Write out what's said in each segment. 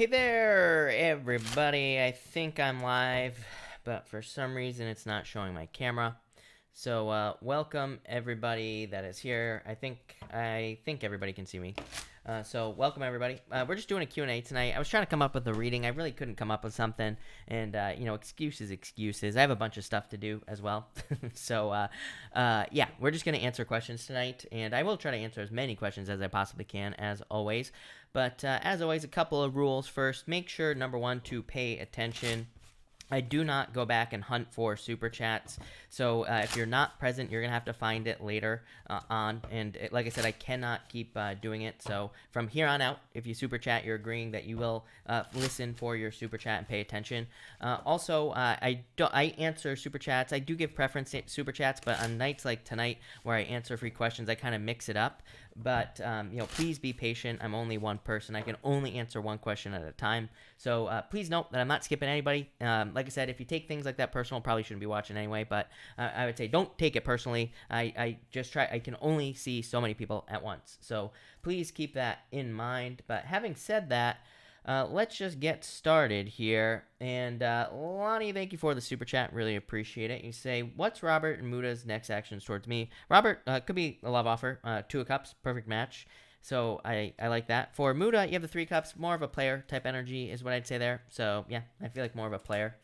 Hey there, everybody. I think I'm live, but for some reason it's not showing my camera. So welcome everybody that is here. I think everybody can see me. So welcome everybody. We're just doing a Q&A tonight. I was trying to come up with a reading. I really couldn't come up with something. And, excuses. I have a bunch of stuff to do as well. So we're just going to answer questions tonight. And I will try to answer as many questions as I possibly can, as always. But as always, a couple of rules first. Make sure, number one, to pay attention. I do not go back and hunt for super chats. So if you're not present, you're going to have to find it later on. And like I said, I cannot keep doing it. So from here on out, if you super chat, you're agreeing that you will listen for your super chat and pay attention. I answer super chats. I do give preference to super chats, but on nights like tonight where I answer free questions, I kind of mix it up. But please be patient. I'm only one person. I can only answer one question at a time. So please note that I'm not skipping anybody. Like I said, if you take things like that personal, probably shouldn't be watching anyway. But I would say don't take it personally. I just try. I can only see so many people at once. So please keep that in mind. But having said that, let's just get started here. And Lonnie, thank you for the super chat. Really appreciate it. You say, what's Robert and Muda's next actions towards me? Robert, could be a love offer. Two of Cups, perfect match. So I like that. For Muda, you have the Three Cups, more of a player type energy is what I'd say there. So yeah, I feel like more of a player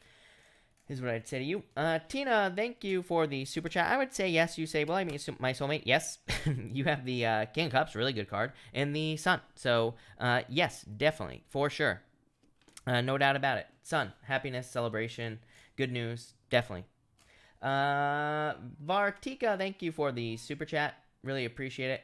is what I'd say to you. Tina, thank you for the super chat. I would say yes. You say, well, I mean, my soulmate. Yes. You have the King of Cups, really good card, and the Sun. So yes, definitely, for sure. No doubt about it. Sun, happiness, celebration, good news, definitely. Vartika, thank you for the super chat. Really appreciate it.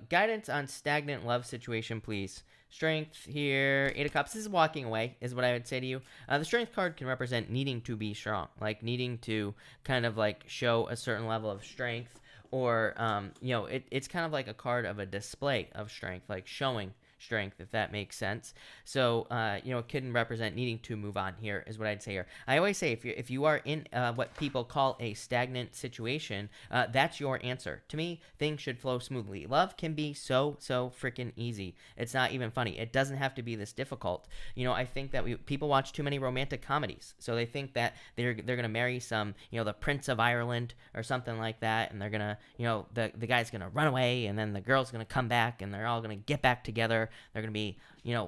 Guidance on stagnant love situation, please. Strength here, Eight of Cups. This is walking away, is what I would say to you. The Strength card can represent needing to be strong, like needing to kind of like show a certain level of strength, or it's kind of like a card of a display of strength, like showing strength, if that makes sense. So it can represent needing to move on here, is what I'd say here. I always say if you are in what people call a stagnant situation, that's your answer. To me, things should flow smoothly. Love can be so freaking easy. It's not even funny. It doesn't have to be this difficult. I think that people watch too many romantic comedies, so they think that they're gonna marry some the Prince of Ireland or something like that, and they're gonna the guy's gonna run away, and then the girl's gonna come back, and they're all gonna get back together. They're going to be,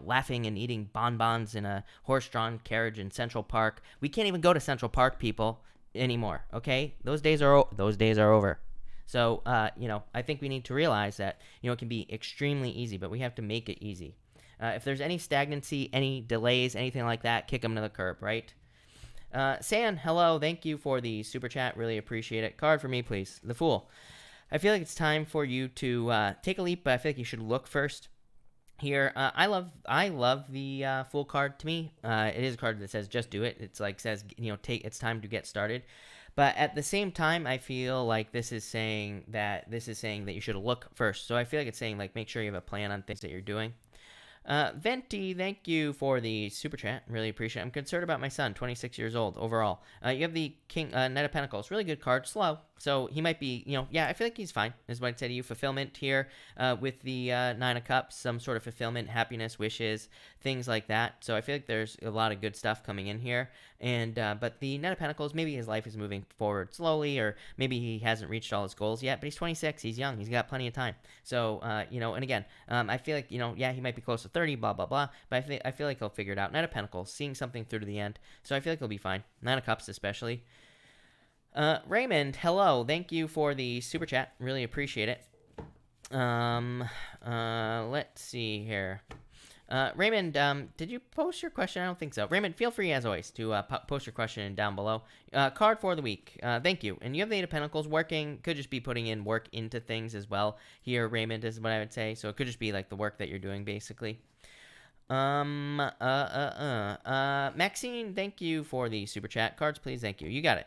laughing and eating bonbons in a horse-drawn carriage in Central Park. We can't even go to Central Park, people, anymore, okay? Those days are over. So, I think we need to realize that, it can be extremely easy, but we have to make it easy. If there's any stagnancy, any delays, anything like that, kick them to the curb, right? San, hello. Thank you for the super chat. Really appreciate it. Card for me, please. The Fool. I feel like it's time for you to take a leap, but I feel like you should look first. Here, I love the Fool card. To me, it is a card that says just do it. It's like says it's time to get started. But at the same time, I feel like this is saying that you should look first. So I feel like it's saying like make sure you have a plan on things that you're doing. Venti, thank you for the super chat. Really appreciate it. I'm concerned about my son, 26 years old overall. You have the King Knight of Pentacles. Really good card. Slow. So he might be, I feel like he's fine, is what I'd say to you. Fulfillment here with the Nine of Cups. Some sort of fulfillment, happiness, wishes, things like that. So I feel like there's a lot of good stuff coming in here. And but the Knight of Pentacles, maybe his life is moving forward slowly, or maybe he hasn't reached all his goals yet. But he's 26. He's young. He's got plenty of time. So, and again, I feel like, he might be close to 30, blah, blah, blah. But I feel like he'll figure it out. Knight of Pentacles, seeing something through to the end. So I feel like he'll be fine. Nine of Cups especially. Raymond, hello. Thank you for the super chat. Really appreciate it. Let's see here. Raymond, did you post your question? I don't think so. Raymond, feel free, as always, to post your question down below. Card for the week. Thank you. And you have the Eight of Pentacles working. Could just be putting in work into things as well. Here, Raymond, is what I would say. So it could just be like the work that you're doing, basically. Maxine, thank you for the super chat. Cards, please. Thank you. You got it.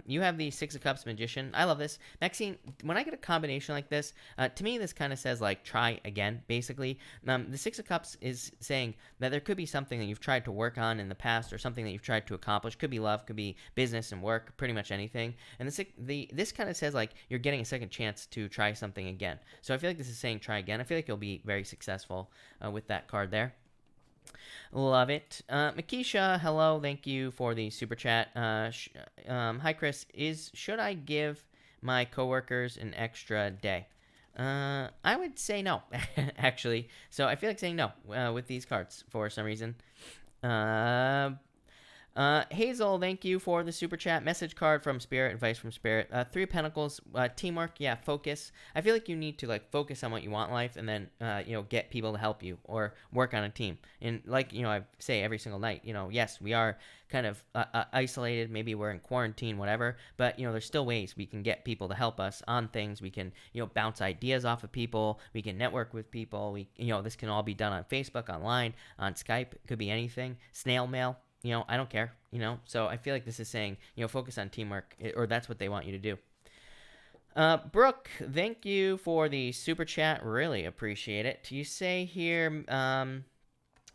You have the Six of Cups Magician. I love this. Maxine, when I get a combination like this, to me, this kind of says, like, try again, basically. The Six of Cups is saying that there could be something that you've tried to work on in the past, or something that you've tried to accomplish. Could be love, could be business and work, pretty much anything. And this kind of says, like, you're getting a second chance to try something again. So I feel like this is saying try again. I feel like you'll be very successful with that card there. Love it. Makisha, hello. Thank you for the super chat. Hi, Chris. Should I give my coworkers an extra day? I would say no, actually. So I feel like saying no with these cards for some reason. Uh, Hazel, thank you for the super chat. Message card from Spirit, advice from Spirit. Three of Pentacles, teamwork, yeah, focus. I feel like you need to like focus on what you want in life, and then get people to help you or work on a team. And like I say every single night, yes, we are kind of isolated. Maybe we're in quarantine, whatever. But there's still ways we can get people to help us on things. We can bounce ideas off of people. We can network with people. This can all be done on Facebook, online, on Skype. It could be anything. Snail mail. I don't care, So I feel like this is saying, focus on teamwork, or that's what they want you to do. Brooke, thank you for the super chat. Really appreciate it. You say here,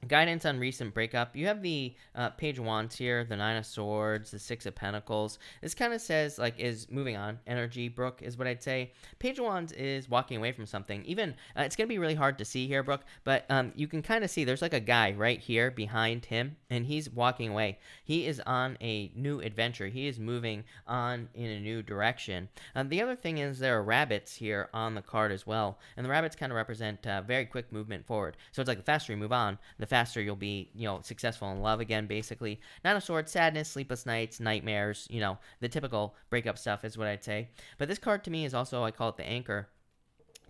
guidance on recent breakup. You have the Page of Wands here, the Nine of Swords, the Six of Pentacles. This kind of says like is moving on energy. Brooke is what I'd say. Page of Wands is walking away from something. Even it's gonna be really hard to see here, Brooke, but you can kind of see there's like a guy right here behind him, and he's walking away. He is on a new adventure. He is moving on in a new direction. The other thing is there are rabbits here on the card as well, and the rabbits kind of represent very quick movement forward. So it's like the faster you move on, the faster you'll be, successful in love again, basically. Nine of Swords, sadness, sleepless nights, nightmares, the typical breakup stuff is what I'd say. But this card to me is also, I call it the anchor.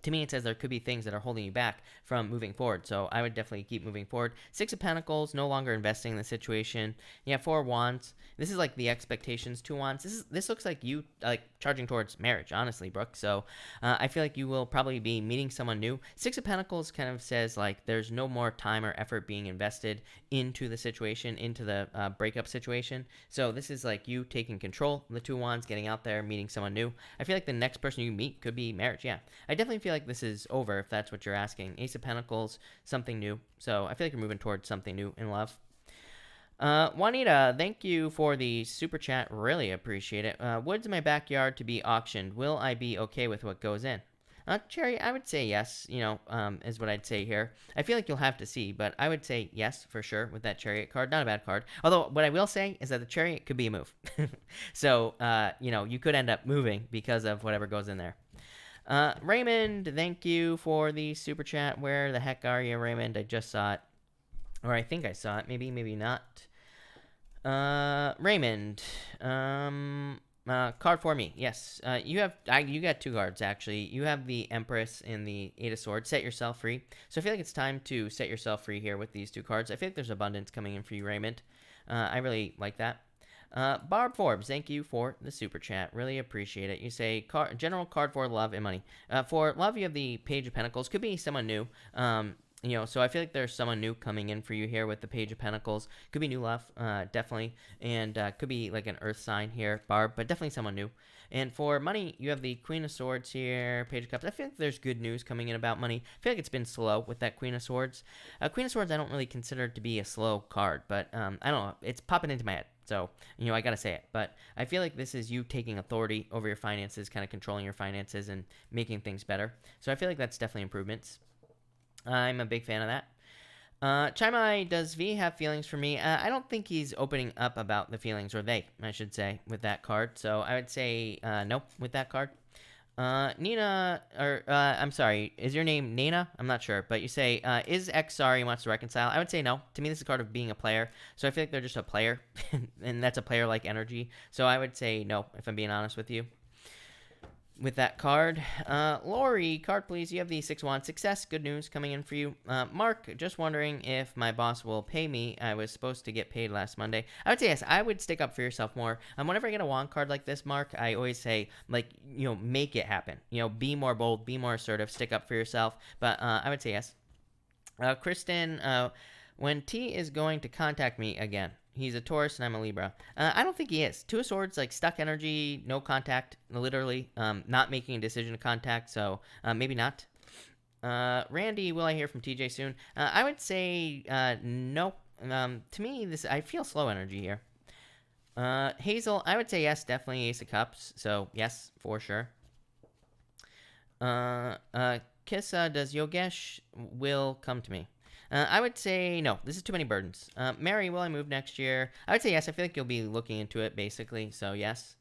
To me, it says there could be things that are holding you back from moving forward. So I would definitely keep moving forward. Six of Pentacles, no longer investing in the situation. Yeah, Four of Wands. This is like the expectations. Two Wands. This looks like you like charging towards marriage, honestly, Brooke. So I feel like you will probably be meeting someone new. Six of Pentacles kind of says like there's no more time or effort being invested into the situation, into the breakup situation. So this is like you taking control. The Two Wands, getting out there, meeting someone new. I feel like the next person you meet could be marriage. Yeah, I definitely feel like this is over if that's what you're asking. Ace of Pentacles, something new. So I feel like you're moving towards something new in love. Juanita, thank you for the super chat. Really appreciate it. Woods in my backyard to be auctioned. Will I be okay with what goes in? Cherry, I would say yes, is what I'd say here. I feel like you'll have to see, but I would say yes for sure with that Chariot card. Not a bad card. Although, what I will say is that the Chariot could be a move. So, you could end up moving because of whatever goes in there. Raymond, thank you for the super chat. Where the heck are you, Raymond? I just saw it. Or I think I saw it. Maybe, maybe not. Raymond. Card for me. Yes. You got two cards, actually. You have the Empress and the Eight of Swords. Set yourself free. So I feel like it's time to set yourself free here with these two cards. I feel like there's abundance coming in for you, Raymond. I really like that. Barb Forbes, thank you for the super chat. Really appreciate it. You say general card for love and money. For love, you have the Page of Pentacles. Could be someone new. So I feel like there's someone new coming in for you here with the Page of Pentacles. Could be new love, definitely, and could be like an Earth sign here, Barb, but definitely someone new. And for money, you have the Queen of Swords here, Page of Cups. I feel like there's good news coming in about money. I feel like it's been slow with that Queen of Swords. Queen of Swords I don't really consider to be a slow card, but I don't know. It's popping into my head. So, I got to say it. But I feel like this is you taking authority over your finances, kind of controlling your finances and making things better. So I feel like that's definitely improvements. I'm a big fan of that. Chaimai, does V have feelings for me? I don't think he's opening up about the feelings, or they, I should say, with that card. So I would say no with that card. Nina, or I'm sorry, is your name Nina? I'm not sure, but you say, is X sorry and wants to reconcile? I would say no. To me, this is a card of being a player, so I feel like they're just a player, and that's a player-like energy. So I would say no, if I'm being honest with you. With that card. Lori, card please. You have the 6-1. Success, good news coming in for you. Mark, just wondering if my boss will pay me. I was supposed to get paid last Monday. I would say yes. I would stick up for yourself more. Whenever I get a wand card like this, Mark, I always say, make it happen. Be more bold, be more assertive, stick up for yourself. But I would say yes. Kristen, when T is going to contact me again. He's a Taurus and I'm a Libra. I don't think he is. Two of Swords, like stuck energy, no contact, literally. Not making a decision to contact, so maybe not. Randy, will I hear from TJ soon? I would say no. To me, I feel slow energy here. Hazel, I would say yes, definitely Ace of Cups, so yes, for sure. Kissa, does Yogesh will come to me? I would say no. This is too many burdens. Mary, will I move next year? I would say yes. I feel like you'll be looking into it, basically. So, yes.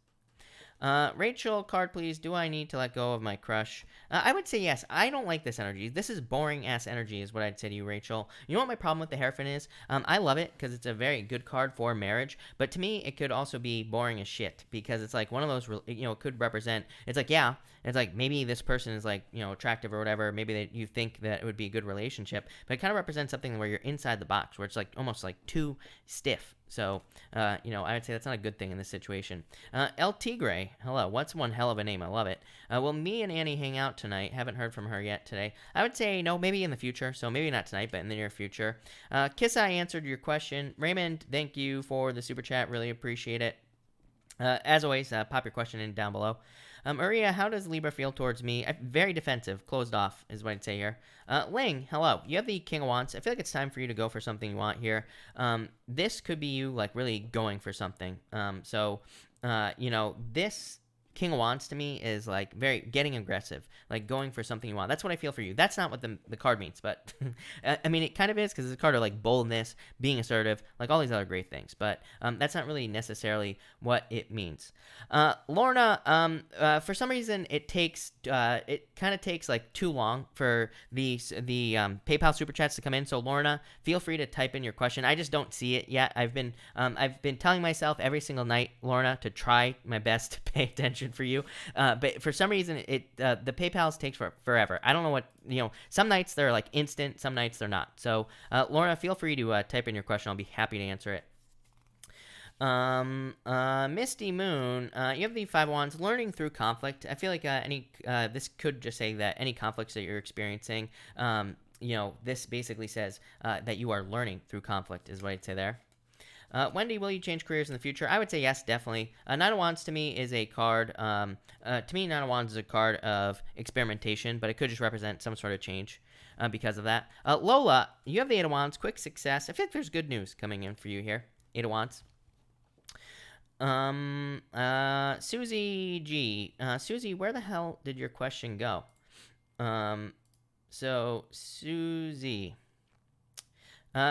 Rachel, card please. Do I need to let go of my crush? I would say yes. I don't like this energy. This is boring ass energy, is what I'd say to you, Rachel. You know what my problem with the Hierophant is? I love it because it's a very good card for marriage. But to me, it could also be boring as shit because it's like one of those. It could represent. It's like yeah. It's like maybe this person is like attractive or whatever. Maybe that you think that it would be a good relationship, but it kind of represents something where you're inside the box, where it's like almost like too stiff. So, I would say that's not a good thing in this situation. El Tigre, hello. What's one hell of a name? I love it. Will me and Annie hang out tonight? Haven't heard from her yet today. I would say no, maybe in the future. So maybe not tonight, but in the near future. Kiss, I answered your question. Raymond, thank you for the super chat. Really appreciate it. As always, pop your question in down below. Maria, how does Libra feel towards me? Very defensive, closed off is what I'd say here. Ling, hello. You have the King of Wands. I feel like it's time for you to go for something you want here. This could be you like really going for something. This King of Wands to me is like very getting aggressive, like going for something you want. That's what I feel for you. That's not what the card means, but I mean, it kind of is because it's a card of like boldness, being assertive, like all these other great things. But that's not really necessarily what it means. Lorna, for some reason, it kind of takes like too long for the PayPal super chats to come in. So Lorna, feel free to type in your question. I just don't see it yet. I've been telling myself every single night, Lorna, to try my best to pay attention for you, but for some reason the PayPal's takes forever. I don't know what some nights they're like instant, some nights they're not. So Lorna, feel free to type in your question. I'll be happy to answer it. Misty Moon, you have the Five of Wands, learning through conflict. I feel like this could just say that any conflicts that you're experiencing, this basically says that you are learning through conflict is what I'd say there. Wendy, will you change careers in the future? I would say yes, definitely. Nine of Wands to me is a card. To me, Nine of Wands is a card of experimentation, but it could just represent some sort of change because of that. Lola, you have the Eight of Wands, quick success. I feel like there's good news coming in for you here. Eight of Wands. Susie G. Susie, where the hell did your question go? Susie.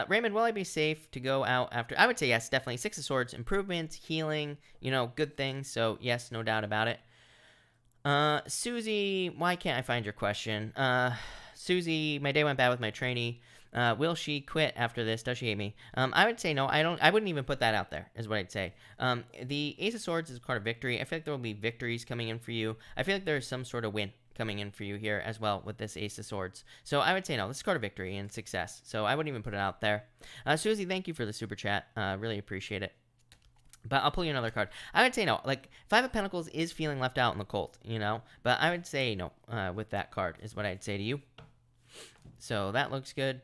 Raymond, will I be safe to go out after? I would say yes, definitely. Six of Swords, improvements, healing, good things. So yes, no doubt about it. Susie, why can't I find your question? Susie, my day went bad with my trainee. Will she quit after this? Does she hate me? I would say no. I wouldn't even put that out there, is what I'd say. The Ace of Swords is a card of victory. I feel like there will be victories coming in for you. I feel like there's some sort of win coming in for you here as well with this Ace of Swords. So I would say no. This is a card of victory and success. So I wouldn't even put it out there. Susie, thank you for the super chat. Really appreciate it. But I'll pull you another card. I would say no. Like, Five of Pentacles is feeling left out in the cold, But I would say no with that card is what I'd say to you. So that looks good.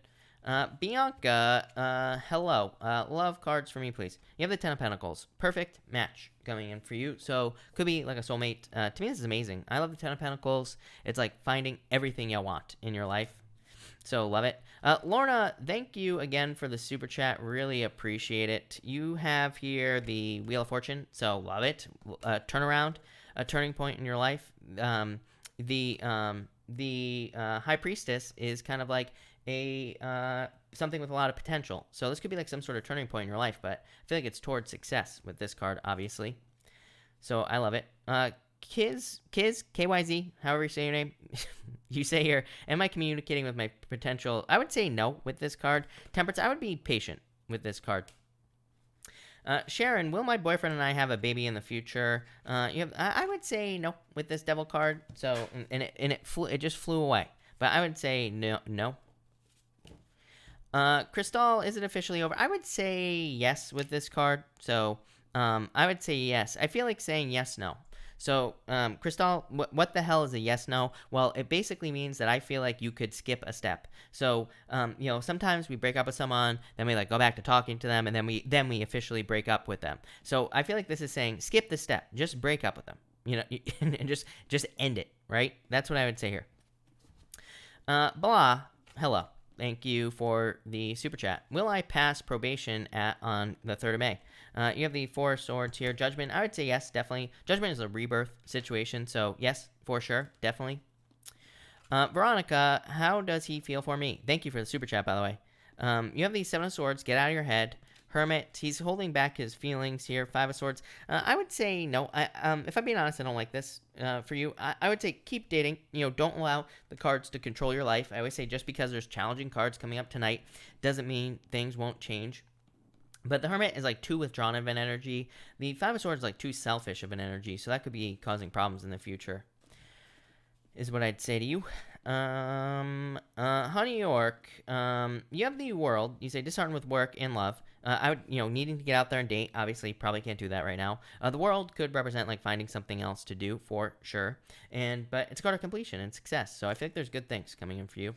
Bianca, hello. Love cards for me, please. You have the Ten of Pentacles. Perfect match coming in for you. So, could be like a soulmate. To me, this is amazing. I love the Ten of Pentacles. It's like finding everything you want in your life. So, love it. Lorna, thank you again for the super chat. Really appreciate it. You have here the Wheel of Fortune. So, love it. Turnaround, a turning point in your life. The High Priestess is kind of like something with a lot of potential. So this could be like some sort of turning point in your life, but I feel like it's towards success with this card, obviously. So I love it. KYZ, however you say your name. You say here, am I communicating with my potential? I would say no with this card. Temperance, I would be patient with this card. Sharon, will my boyfriend and I have a baby in the future? I would say no with this Devil card. So it just flew away. But I would say no. Crystal, is it officially over? I would say yes with this card. So I would say yes. I feel like saying yes, no. So, Crystal, what the hell is a yes, no? Well, it basically means that I feel like you could skip a step. So, sometimes we break up with someone, then we like go back to talking to them, and then we officially break up with them. So I feel like this is saying skip the step, just break up with them, and just end it, right? That's what I would say here. Blah, hello. Thank you for the super chat. Will I pass probation on the 3rd of May? You have the Four of Swords here. Judgment, I would say yes, definitely. Judgment is a rebirth situation, so yes, for sure, definitely. Veronica, how does he feel for me? Thank you for the super chat, by the way. You have the Seven of Swords. Get out of your head. Hermit, he's holding back his feelings here. Five of Swords. I would say no. If I'm being honest, I don't like this for you. I would say keep dating. Don't allow the cards to control your life. I always say just because there's challenging cards coming up tonight doesn't mean things won't change. But the Hermit is like too withdrawn of an energy. The Five of Swords is like too selfish of an energy, so that could be causing problems in the future, is what I'd say to you. Honey York, you have the World. You say disheartened with work and love. I would, needing to get out there and date. Obviously, probably can't do that right now. The World could represent like finding something else to do for sure, but it's a card of completion and success. So I think there's good things coming in for you.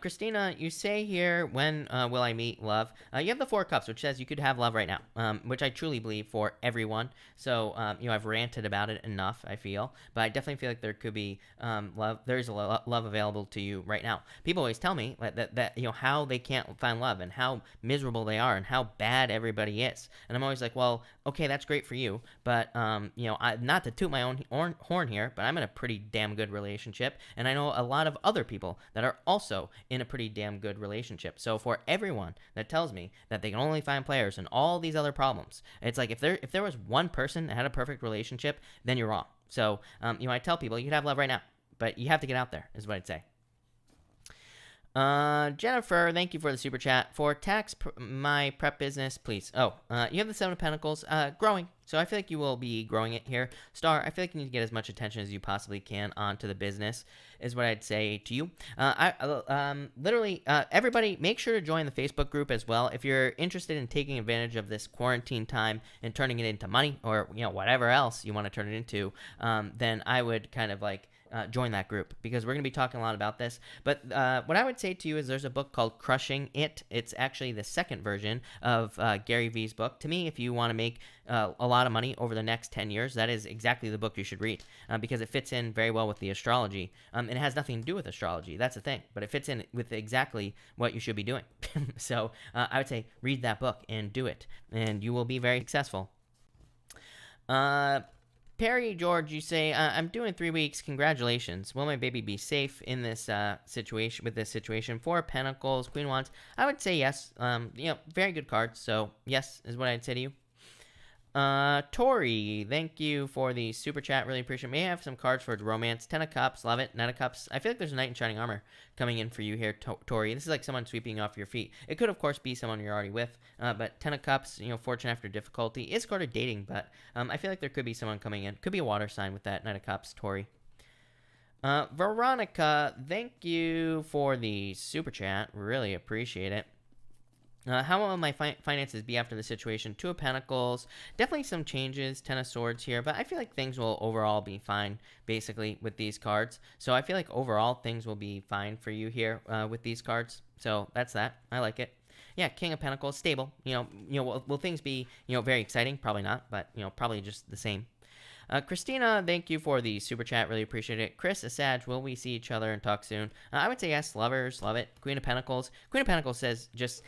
Christina, you say here, when will I meet love? You have the Four of Cups, which says you could have love right now, which I truly believe for everyone. So, I've ranted about it enough, I feel. But I definitely feel like there could be love. There's love available to you right now. People always tell me that how they can't find love and how miserable they are and how bad everybody is. And I'm always like, well, okay, that's great for you. But, not to toot my own horn here, but I'm in a pretty damn good relationship. And I know a lot of other people that are also in a pretty damn good relationship. So for everyone that tells me that they can only find players and all these other problems, it's like if there was one person that had a perfect relationship, then you're wrong. So I tell people you can have love right now, but you have to get out there, is what I'd say. Jennifer, thank you for the super chat. For tax my prep business, please. You have the Seven of Pentacles, growing. So I feel like you will be growing it here. Star, I feel like you need to get as much attention as you possibly can onto the business, is what I'd say to you. Everybody, make sure to join the Facebook group as well. If you're interested in taking advantage of this quarantine time and turning it into money or, whatever else you want to turn it into, then I would kind of like, join that group because we're going to be talking a lot about this. But what I would say to you is there's a book called Crushing It. It's actually the second version of Gary Vee's book. To me, if you want to make a lot of money over the next 10 years, that is exactly the book you should read because it fits in very well with the astrology. And it has nothing to do with astrology. That's the thing. But it fits in with exactly what you should be doing. So I would say read that book and do it. And you will be very successful. Perry George, you say, I'm doing 3 weeks. Congratulations. Will my baby be safe in this situation? With this situation, Four of Pentacles, Queen of Wands. I would say yes. Very good cards. So yes is what I'd say to you. Tori, thank you for the super chat. Really appreciate it. May I have some cards for romance? 10 of Cups, love it. 9 of Cups. I feel like there's a Knight in Shining Armor coming in for you here, Tori. This is like someone sweeping off your feet. It could, of course, be someone you're already with. But 10 of Cups, fortune after difficulty is card of dating. But I feel like there could be someone coming in. Could be a water sign with that Knight of Cups, Tori. Veronica, thank you for the super chat. Really appreciate it. How will my finances be after the situation? Two of Pentacles. Definitely some changes. Ten of Swords here. But I feel like things will overall be fine, basically, with these cards. So I feel like overall things will be fine for you here with these cards. So that's that. I like it. Yeah, King of Pentacles. Stable. Will things be, very exciting? Probably not. But, probably just the same. Christina, thank you for the super chat. Really appreciate it. Chris, Asaj, will we see each other and talk soon? I would say yes. Lovers, love it. Queen of Pentacles. Queen of Pentacles says just,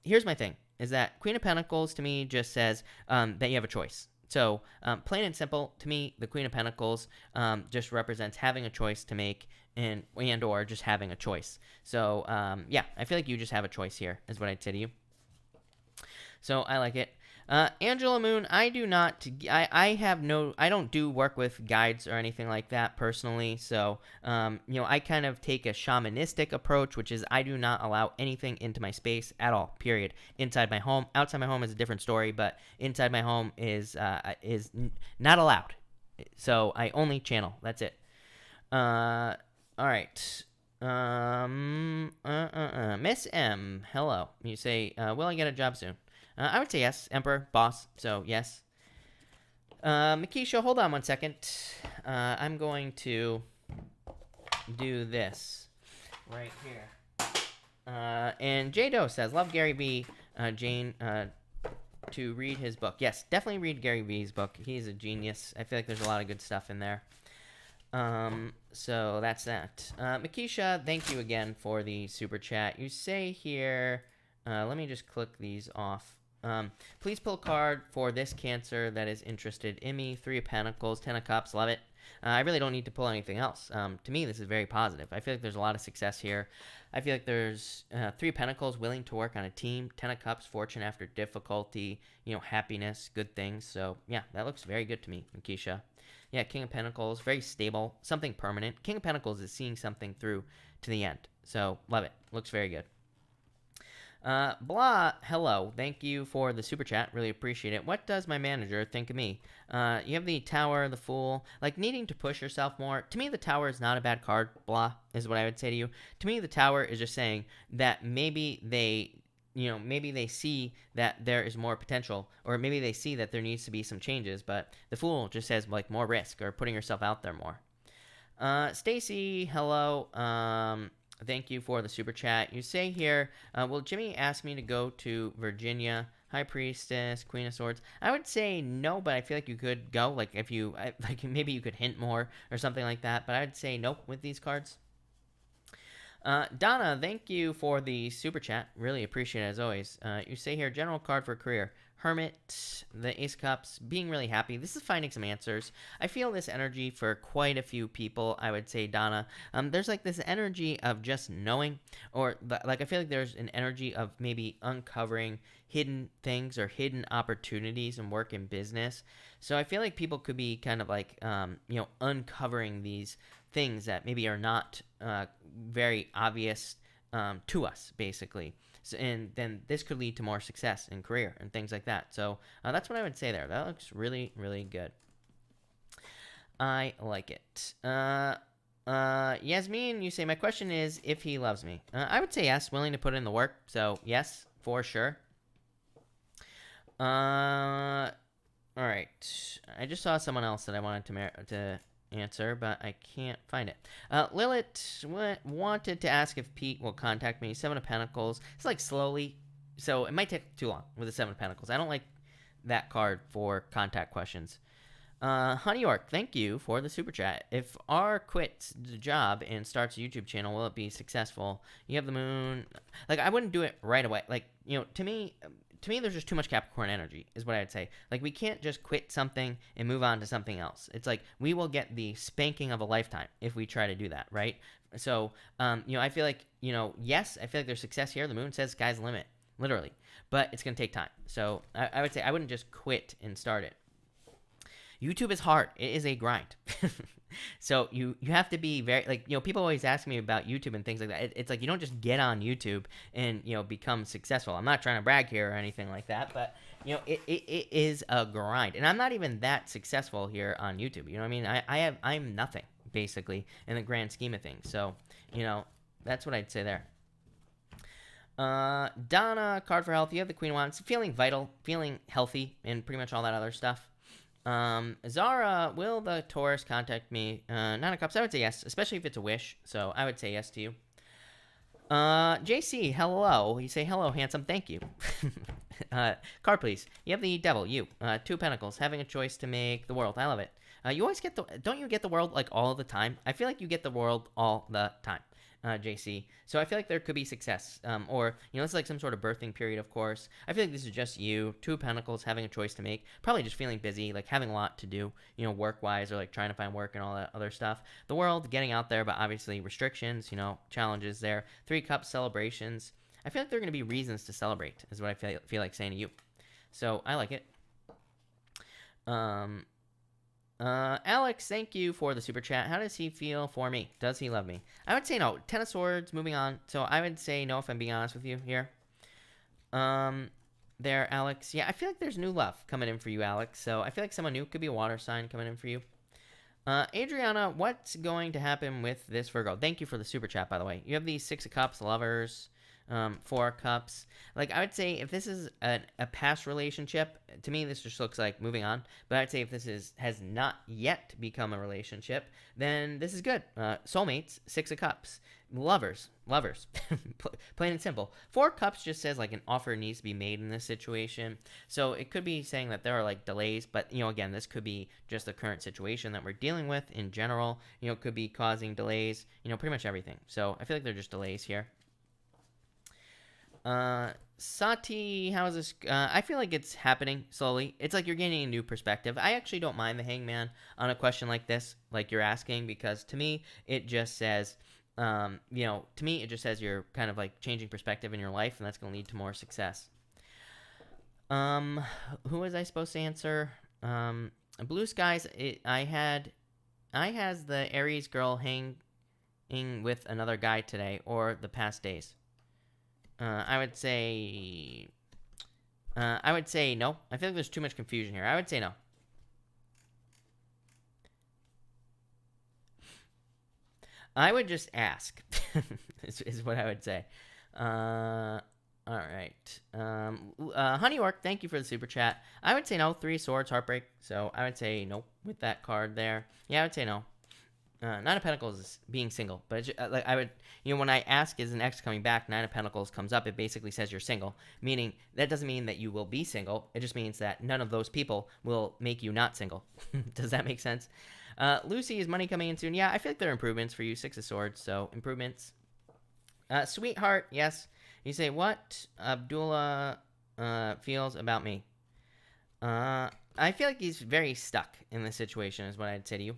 here's my thing, is that Queen of Pentacles to me just says that you have a choice. So plain and simple, to me, the Queen of Pentacles just represents having a choice to make and or just having a choice. So, yeah, I feel like you just have a choice here, is what I'd say to you. So I like it. Angela Moon, I don't do work with guides or anything like that personally. So, I kind of take a shamanistic approach, which is I do not allow anything into my space at all, period. Inside my home. Outside my home is a different story, but inside my home is not allowed. So I only channel. That's it. All right. Miss M, hello. You say, will I get a job soon? I would say yes. Emperor, boss, so yes. Makisha, hold on one second. I'm going to do this right here. And J-Do says, love Gary V. Jane, to read his book. Yes, definitely read Gary V's book. He's a genius. I feel like there's a lot of good stuff in there. So that's that. Makisha, thank you again for the super chat. You say here, let me just click these off. Please pull a card for this Cancer that is interested in me. 3 of Pentacles, 10 of Cups, love it. I really don't need to pull anything else. To me, this is very positive. I feel like there's a lot of success here. I feel like there's Three of Pentacles, willing to work on a team. Ten of Cups, fortune after difficulty. Happiness, good things. So yeah, that looks very good to me, Keisha. Yeah, King of Pentacles, very stable, something permanent. King of Pentacles is seeing something through to the end. So love it. Looks very good. Blah, hello. Thank you for the super chat. Really appreciate it. What does my manager think of me? You have the Tower, the Fool, like needing to push yourself more. To me, the Tower is not a bad card. Blah, is what I would say to you. To me, the Tower is just saying that maybe maybe they see that there is more potential, or maybe they see that there needs to be some changes, but the Fool just says like more risk or putting yourself out there more. Stacy, hello. Thank you for the super chat. You say here, will Jimmy ask me to go to Virginia? High Priestess, Queen of Swords. I would say no, but I feel like you could go. Like if you, like maybe you could hint more or something like that. But I'd say nope with these cards. Donna, thank you for the super chat. Really appreciate it as always. You say here, general card for career. Hermit, the Ace of Cups, being really happy. This is finding some answers. I feel this energy for quite a few people, I would say, Donna. There's like this energy of just knowing, or like I feel like there's an energy of maybe uncovering hidden things or hidden opportunities in work and business. So I feel like people could be kind of like, uncovering these things that maybe are not very obvious to us, basically. So, and then this could lead to more success in career and things like that. So that's what I would say there. That looks really, really good. I like it. Yasmin, you say, my question is if he loves me. I would say yes, willing to put in the work. So yes, for sure. All right. I just saw someone else that I wanted to answer, but I can't find it. Lilith wanted to ask if Pete will contact me. Seven of Pentacles. It's like slowly, so it might take too long with the Seven of Pentacles. I don't like that card for contact questions. Honey York, thank you for the super chat. If R quits the job and starts a YouTube channel, will it be successful? You have the moon. Like, I wouldn't do it right away. Like, to me, there's just too much Capricorn energy, is what I'd say. Like, we can't just quit something and move on to something else. It's like we will get the spanking of a lifetime if we try to do that, right? So, I feel like, yes, I feel like there's success here. The moon says sky's the limit, literally. But it's going to take time. So, I would say I wouldn't just quit and start it. YouTube is hard. It is a grind. So you have to be very, like, people always ask me about YouTube and things like that. It's like you don't just get on YouTube and, become successful. I'm not trying to brag here or anything like that, but, it is a grind. And I'm not even that successful here on YouTube. You know what I mean? I'm nothing, basically, in the grand scheme of things. So, that's what I'd say there. Donna, card for health. You have the Queen of Wands. Feeling vital, feeling healthy, and pretty much all that other stuff. Zara, will the Taurus contact me? Nine of Cups, I would say yes, especially if it's a wish. So I would say yes to you. JC, hello. You say, hello, handsome, thank you. Card, please. You have the Devil, you. Two of Pentacles, having a choice to make the world. I love it. You always get don't you get the world, like, all the time? I feel like you get the world all the time. JC. So I feel like there could be success. Or, it's like some sort of birthing period, of course. I feel like this is just you, Two of Pentacles, having a choice to make. Probably just feeling busy, like having a lot to do, work-wise, or like trying to find work and all that other stuff. The world, getting out there, but obviously restrictions, challenges there. Three Cups, celebrations. I feel like there are going to be reasons to celebrate, is what I feel like saying to you. So I like it. Alex, thank you for the super chat. How does he feel for me? Does he love me? I would say no. Ten of Swords, moving on. So I would say no if I'm being honest with you here. There, Alex. Yeah, I feel like there's new love coming in for you, Alex. So I feel like someone new could be a water sign coming in for you. Adriana, what's going to happen with this Virgo? Thank you for the super chat, by the way. You have the Six of Cups, Lovers. Four Cups. Like, I would say if this is a past relationship, to me this just looks like moving on. But I'd say if this has not yet become a relationship, then this is good. Soulmates, Six of Cups. Lovers. Plain and simple. Four Cups just says like an offer needs to be made in this situation. So it could be saying that there are like delays, but again, this could be just the current situation that we're dealing with in general. It could be causing delays, pretty much everything. So I feel like they're just delays here. Sati, how is this? I feel like it's happening slowly. It's like you're gaining a new perspective. I actually don't mind the hangman on a question like this, like you're asking, because to me, it just says, to me, it just says you're kind of like changing perspective in your life, and that's going to lead to more success. Who was I supposed to answer? Blue skies. I has the Aries girl hanging with another guy today or the past days. I would say no. I feel like there's too much confusion here. I would say no. I would just ask, is what I would say. All right. Honey York, thank you for the super chat. I would say no. 3 swords, heartbreak. So I would say no with that card there. Yeah, I would say no. Nine of Pentacles is being single, but like I would, when I ask is an ex coming back, Nine of Pentacles comes up. It basically says you're single, meaning that doesn't mean that you will be single. It just means that none of those people will make you not single. Does that make sense? Lucy, is money coming in soon? Yeah, I feel like there are improvements for you. 6 of Swords, so improvements. Sweetheart, yes. You say what Abdullah feels about me. I feel like he's very stuck in this situation, is what I'd say to you.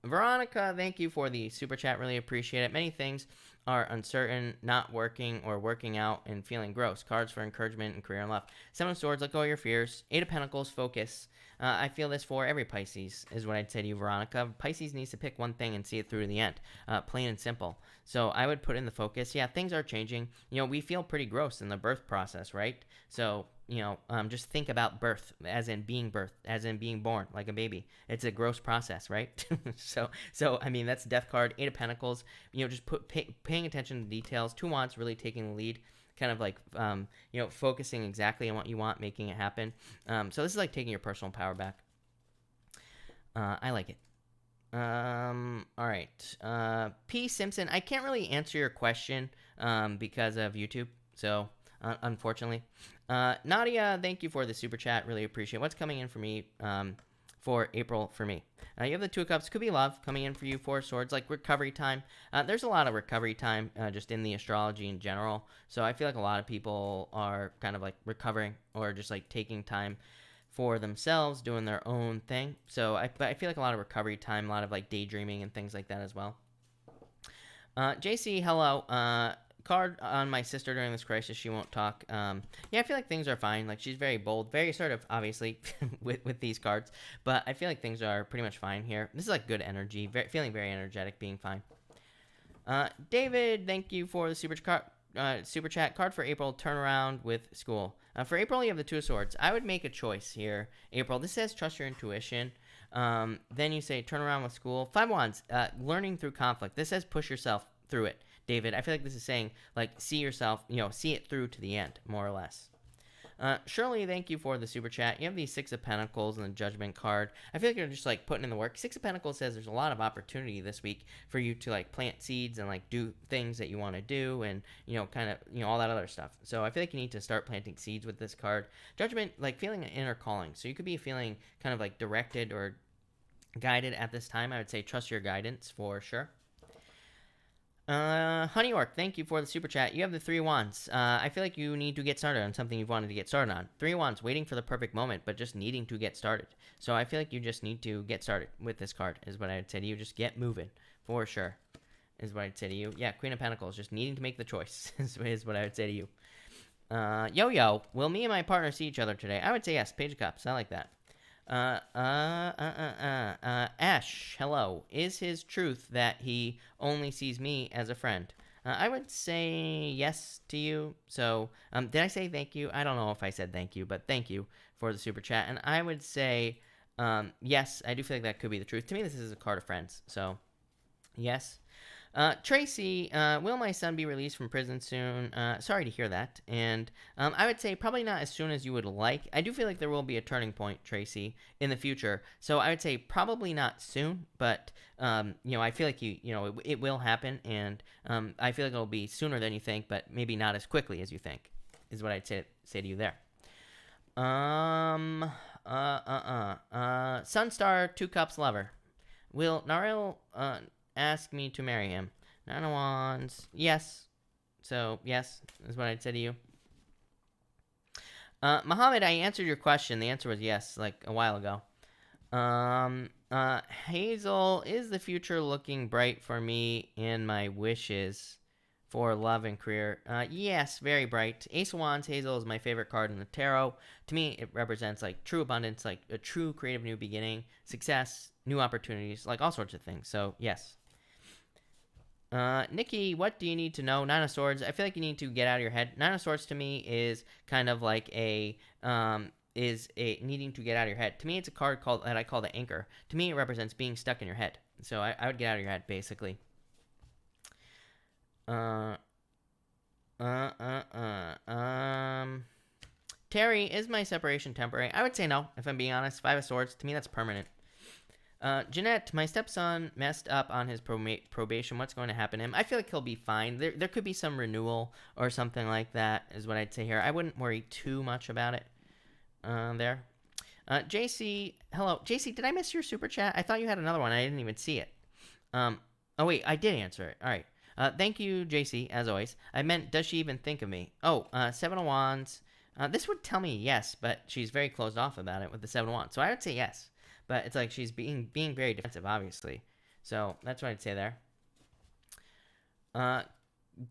Veronica, thank you for the super chat. Really appreciate it. Many things are uncertain, not working, or working out, and feeling gross. Cards for encouragement and career and love. 7 of Swords, let go of your fears. 8 of Pentacles, focus. I feel this for every Pisces, is what I'd say to you, Veronica. Pisces needs to pick one thing and see it through to the end. Plain and simple. So I would put in the focus. Yeah, things are changing. We feel pretty gross in the birth process, right? So just think about birth as in being born like a baby. It's a gross process, right? so I mean, that's Death card. 8 of Pentacles. Just paying attention to details. 2 Wands, really taking the lead, kind of like focusing exactly on what you want, making it happen. So this is like taking your personal power back. I like it. All right. P Simpson, I can't really answer your question because of YouTube, so unfortunately. Nadia, thank you for the super chat. Really appreciate it. What's coming in for me for April for me? You have the 2 of Cups. Could be love coming in for you. 4 of Swords, like recovery time. There's a lot of recovery time just in the astrology in general. So I feel like a lot of people are kind of like recovering or just like taking time for themselves, doing their own thing. So I feel like a lot of recovery time, a lot of like daydreaming and things like that as well. JC, hello. Card on my sister during this crisis. She won't talk. Yeah, I feel like things are fine. Like, she's very bold, very assertive, obviously, with these cards. But I feel like things are pretty much fine here. This is like good energy. Feeling very energetic, being fine. David, thank you for the super chat. Card for April, turnaround with school. For April, you have the 2 of Swords. I would make a choice here. April, this says trust your intuition. Then you say turn around with school. 5 Wands, learning through conflict. This says push yourself through it. David, I feel like this is saying, like, see yourself, see it through to the end, more or less. Shirley, thank you for the super chat. You have these 6 of Pentacles and the Judgment card. I feel like you're just, like, putting in the work. 6 of Pentacles says there's a lot of opportunity this week for you to, like, plant seeds and, like, do things that you want to do and, kind of, all that other stuff. So I feel like you need to start planting seeds with this card. Judgment, like, feeling an inner calling. So you could be feeling kind of, like, directed or guided at this time. I would say trust your guidance for sure. Honey York, thank you for the super chat. You have the 3 Wands. I feel like you need to get started on something you've wanted to get started on. 3 Wands, waiting for the perfect moment, but just needing to get started. So I feel like you just need to get started with this card, is what I'd say to you. Just get moving, for sure, is what I'd say to you. Yeah, Queen of Pentacles, just needing to make the choice, is what I would say to you. Yo, will me and my partner see each other today? I would say yes. Page of Cups, I like that. Ash, hello. Is his truth that he only sees me as a friend? I would say yes to you. So, did I say thank you? I don't know if I said thank you, but thank you for the super chat. And I would say, yes, I do feel like that could be the truth. To me, this is a card of friends. So, yes. Tracy, will my son be released from prison soon? Sorry to hear that. And I would say probably not as soon as you would like. I do feel like there will be a turning point, Tracy, in the future. So I would say probably not soon, but I feel like it will happen, and I feel like it'll be sooner than you think, but maybe not as quickly as you think, is what I'd say to you there. Sunstar 2 Cups lover. Will Narelle ask me to marry him? Nine of Wands. Yes. So, yes, is what I'd say to you. Muhammad, I answered your question. The answer was yes, like a while ago. Hazel, is the future looking bright for me and my wishes for love and career? Yes, very bright. Ace of Wands, Hazel is my favorite card in the tarot. To me, it represents like true abundance, like a true creative new beginning, success, new opportunities, like all sorts of things. So, yes. Nikki, what do you need to know? Nine of Swords. I feel like you need to get out of your head. Nine of Swords to me is kind of like is a needing to get out of your head. To me, it's a card called that I call the Anchor. To me, it represents being stuck in your head. So I would get out of your head, basically. Uh, Terry, is my separation temporary? I would say no, if I'm being honest. Five of Swords. To me, that's permanent. Jeanette, my stepson messed up on his probation. What's going to happen to him? I feel like he'll be fine. There could be some renewal or something like that, is what I'd say here. I wouldn't worry too much about it. There. JC, hello. JC, did I miss your super chat? I thought you had another one. I didn't even see it. Oh, wait, I did answer it. All right. Thank you, JC, as always. I meant, does she even think of me? Oh, Seven of Wands. This would tell me yes, but she's very closed off about it with the Seven of Wands. So I would say yes. But it's like she's being very defensive, obviously. So that's what I'd say there.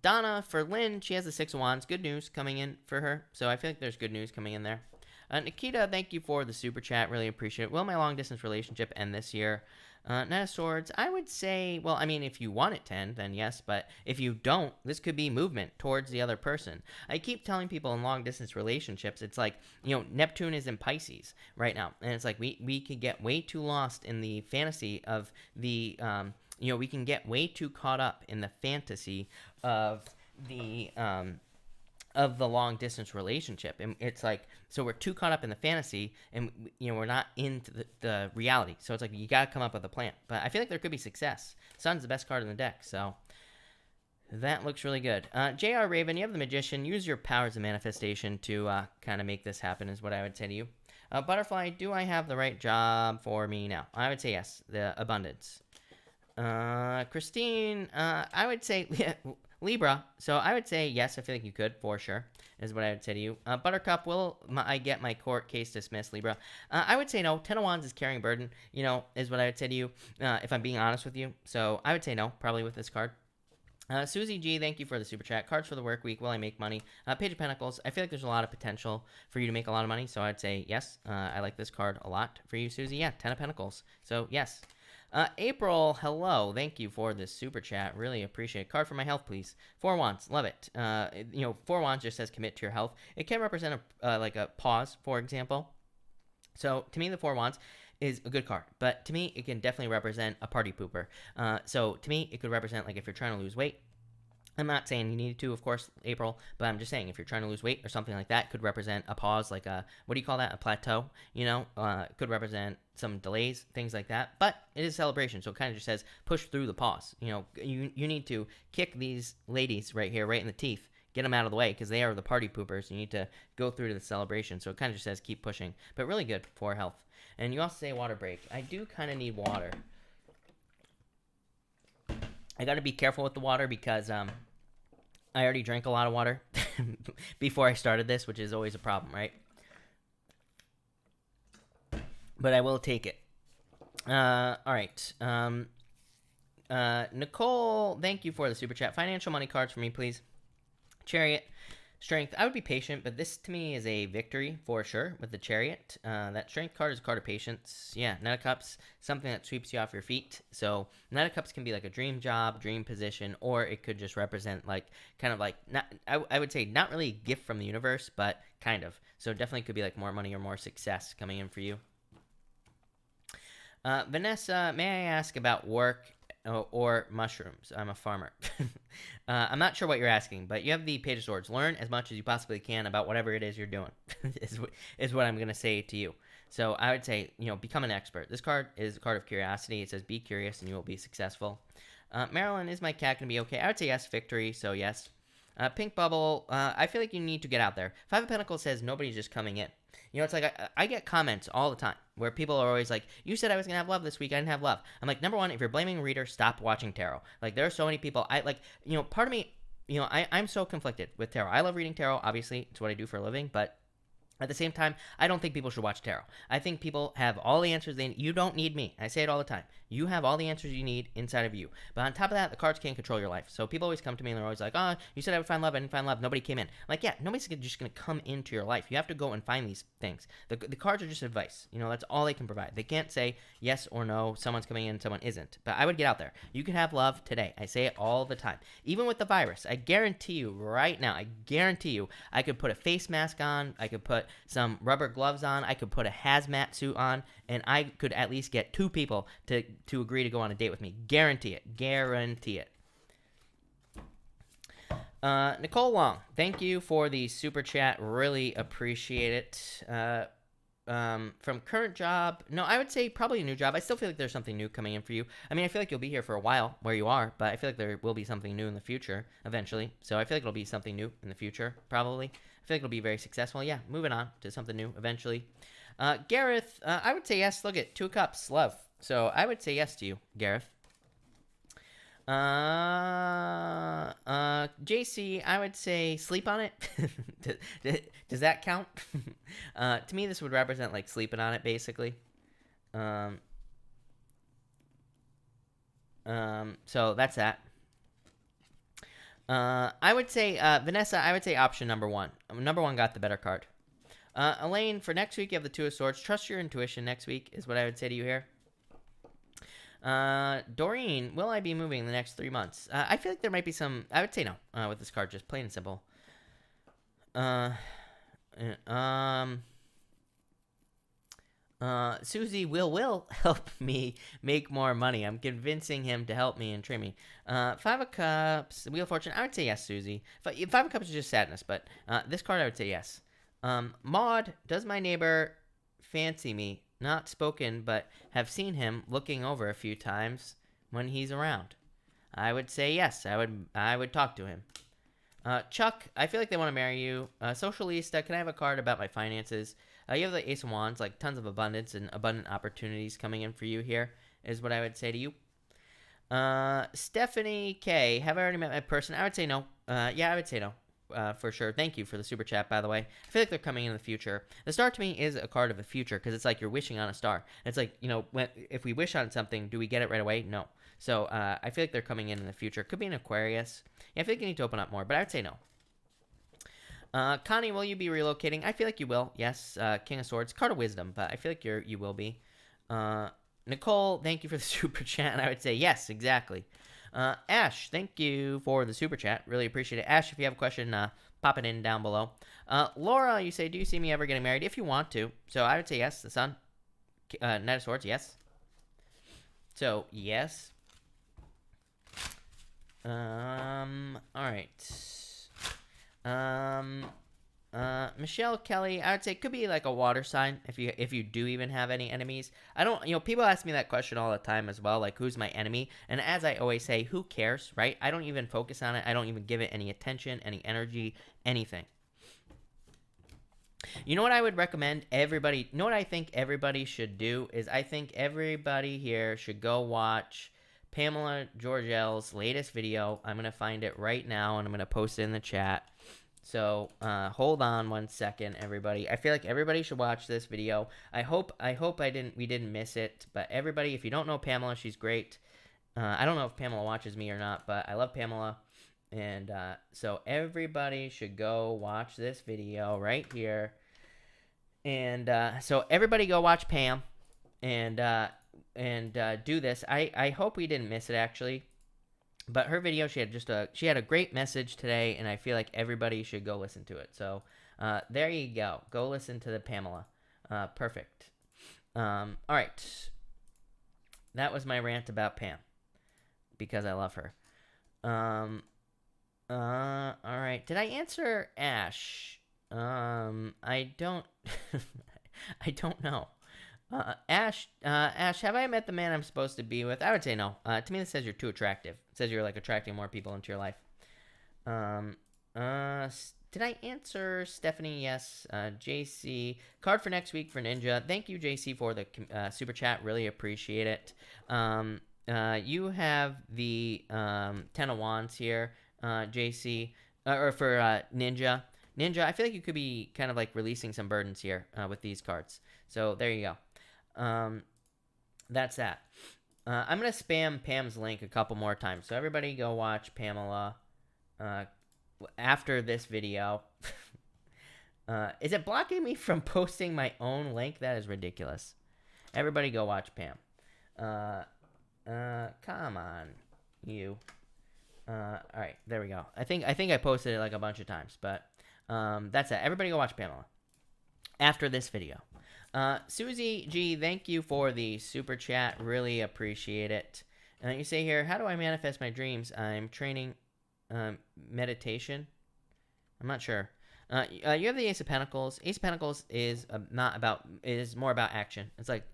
Donna, for Lynn, she has the Six of Wands. Good news coming in for her. So I feel like there's good news coming in there. Nikita, thank you for the super chat. Really appreciate it. Will my long distance relationship end this year? Knight of Swords, I would say, well, I mean, if you want it to end, then yes, but if you don't, this could be movement towards the other person. I keep telling people in long distance relationships, it's like, Neptune is in Pisces right now, and it's like we could get way too lost in the fantasy of the, we can get way too caught up in the fantasy of the long distance relationship, and it's like, so we're too caught up in the fantasy, and we're not into the reality. So it's like you gotta come up with a plan. But I feel like there could be success. Sun's the best card in the deck, so that looks really good. JR Raven, you have the Magician. Use your powers of manifestation to kind of make this happen, is what I would say to you. Butterfly, do I have the right job for me now? I would say yes. The abundance. Christine, I would say Libra. So I would say yes. I feel like you could, for sure, is what I would say to you. Buttercup, will I get my court case dismissed, Libra? I would say no. Ten of Wands is carrying burden, is what I would say to you, if I'm being honest with you. So I would say no, probably with this card. Susie G, thank you for the super chat. Cards for the work week. Will I make money? Page of Pentacles. I feel like there's a lot of potential for you to make a lot of money. So I'd say yes. I like this card a lot for you, Susie. Yeah, Ten of Pentacles. So yes. April, hello. Thank you for this super chat. Really appreciate it. Card for my health, please. Four Wands. Love it. Four Wands just says commit to your health. It can represent a pause, for example. So to me, the Four Wands is a good card, but to me, it can definitely represent a party pooper. So to me, it could represent like if you're trying to lose weight. I'm not saying you need to, of course, April, but I'm just saying if you're trying to lose weight or something like that, could represent a pause, like what do you call that? A plateau, could represent some delays, things like that. But it is a celebration, so it kind of just says push through the pause. You need to kick these ladies right here, right in the teeth, get them out of the way because they are the party poopers. You need to go through to the celebration, so it kind of just says keep pushing, but really good for health. And you also say water break. I do kind of need water. I got to be careful with the water because I already drank a lot of water before I started this, which is always a problem, right? But I will take it. All right. Nicole, thank you for the super chat. Financial money cards for me, please. Chariot. Strength, I would be patient, but this to me is a victory for sure with the Chariot. That Strength card is a card of patience. Yeah, Knight of Cups, something that sweeps you off your feet. So Knight of Cups can be like a dream job, dream position, or it could just represent like kind of like not. I would say not really a gift from the universe, but kind of. So definitely could be like more money or more success coming in for you. Vanessa, may I ask about work or mushrooms? I'm a farmer. I'm not sure what you're asking, but you have the Page of Swords. Learn as much as you possibly can about whatever it is you're doing, is what I'm going to say to you. So I would say, become an expert. This card is a card of curiosity. It says be curious and you will be successful. Marilyn, is my cat going to be okay? I would say yes, victory, so yes. Pink bubble, I feel like you need to get out there. Five of Pentacles says nobody's just coming in. You know, it's like I get comments all the time where people are always like, you said I was going to have love this week. I didn't have love. I'm like, number one, if you're blaming a reader, stop watching tarot. Like, there are so many people. Part of me, I'm so conflicted with tarot. I love reading tarot. Obviously, it's what I do for a living. But at the same time, I don't think people should watch tarot. I think people have all the answers they need. You don't need me. I say it all the time. You have all the answers you need inside of you. But on top of that, the cards can't control your life. So people always come to me and they're always like, oh, you said I would find love. I didn't find love. Nobody came in. I'm like, yeah, nobody's just going to come into your life. You have to go and find these things. The cards are just advice. That's all they can provide. They can't say yes or no, someone's coming in, someone isn't. But I would get out there. You can have love today. I say it all the time. Even with the virus, I guarantee you right now, I could put a face mask on. I could put some rubber gloves on. I could put a hazmat suit on. And I could at least get 2 people to agree to go on a date with me. Guarantee it. Guarantee it. Nicole Long, thank you for the super chat. Really appreciate it. From current job, no, I would say probably a new job. I still feel like there's something new coming in for you. I mean, I feel like you'll be here for a while where you are, but I feel like there will be something new in the future eventually. So I feel like it'll be something new in the future, probably. I feel like it'll be very successful. Yeah, moving on to something new eventually. Gareth, I would say yes. Look at 2 cups, love. So I would say yes to you, Gareth. JC, I would say sleep on it. Does that count? To me, this would represent like sleeping on it, basically. So that's that. I would say, Vanessa, I would say option number 1. Number 1 got the better card. Elaine, for next week, you have the 2 of Swords. Trust your intuition next week is what I would say to you here. Doreen, will I be moving in the next 3 months? I feel like there might be some. I would say no with this card, just plain and simple. Susie will help me make more money. I'm convincing him to help me and train me. 5 of Cups, Wheel of Fortune. I would say yes, Susie. 5 of Cups is just sadness, but this card I would say yes. Maud, does my neighbor fancy me? Not spoken, but have seen him looking over a few times when he's around. I would say yes. I would talk to him. Chuck, I feel like they want to marry you. Socialista, can I have a card about my finances? You have the Ace of Wands, like tons of abundance and abundant opportunities coming in for you here, is what I would say to you. Stephanie K, have I already met my person? I would say no. Yeah, I would say no. For sure. Thank you for the super chat, by the way. I feel like they're coming in the future. The star to me is a card of the future because it's like you're wishing on a star. It's like, if we wish on something, do we get it right away? No. So I feel like they're coming in the future. Could be an Aquarius. Yeah, I feel like you need to open up more, but I would say no. Connie, will you be relocating? I feel like you will. Yes. King of Swords. Card of Wisdom, but I feel like you will be. Nicole, thank you for the super chat. And I would say yes, exactly. Ash, thank you for the super chat. Really appreciate it. Ash, if you have a question, pop it in down below. Laura, you say, do you see me ever getting married? If you want to. So I would say yes. The Sun. Knight of Swords, yes. So, yes. Alright. Michelle Kelly, I would say could be like a water sign if you do even have any enemies. I don't, people ask me that question all the time as well, like who's my enemy? And as I always say, who cares, right? I don't even focus on it. I don't even give it any attention, any energy, anything. You know what I would recommend everybody, what I think everybody should do is I think everybody here should go watch Pamela Georgell's latest video. I'm going to find it right now and I'm going to post it in the chat. So hold on 1 second, everybody. I feel like everybody should watch this video. I hope we didn't miss it. But everybody, if you don't know Pamela, she's great. I don't know if Pamela watches me or not, but I love Pamela. And so everybody should go watch this video right here. And so everybody go watch Pam and do this. I hope we didn't miss it, actually. But her video, she had a great message today, and I feel like everybody should go listen to it. So there you go. Go listen to the Pamela. Perfect. All right. That was my rant about Pam because I love her. All right. Did I answer Ash? I don't. I don't know. Ash, have I met the man I'm supposed to be with? I would say no. To me, this says you're too attractive. It says you're like attracting more people into your life. Did I answer Stephanie? Yes. JC. Card for next week for Ninja. Thank you, JC, for the super chat. Really appreciate it. You have the 10 of Wands here, JC, or for Ninja. Ninja, I feel like you could be kind of like releasing some burdens here with these cards. So there you go. That's that. I'm going to spam Pam's link a couple more times. So everybody go watch Pamela after this video. Is it blocking me from posting my own link? That is ridiculous. Everybody go watch Pam. Come on, you. All right, there we go. I think I posted it like a bunch of times, but that's it. Everybody go watch Pamela after this video. Susie G, thank you for the super chat. Really appreciate it. You say here, how do I manifest my dreams? I'm training meditation. I'm not sure. You have the Ace of Pentacles. Ace of Pentacles is more about action. It's like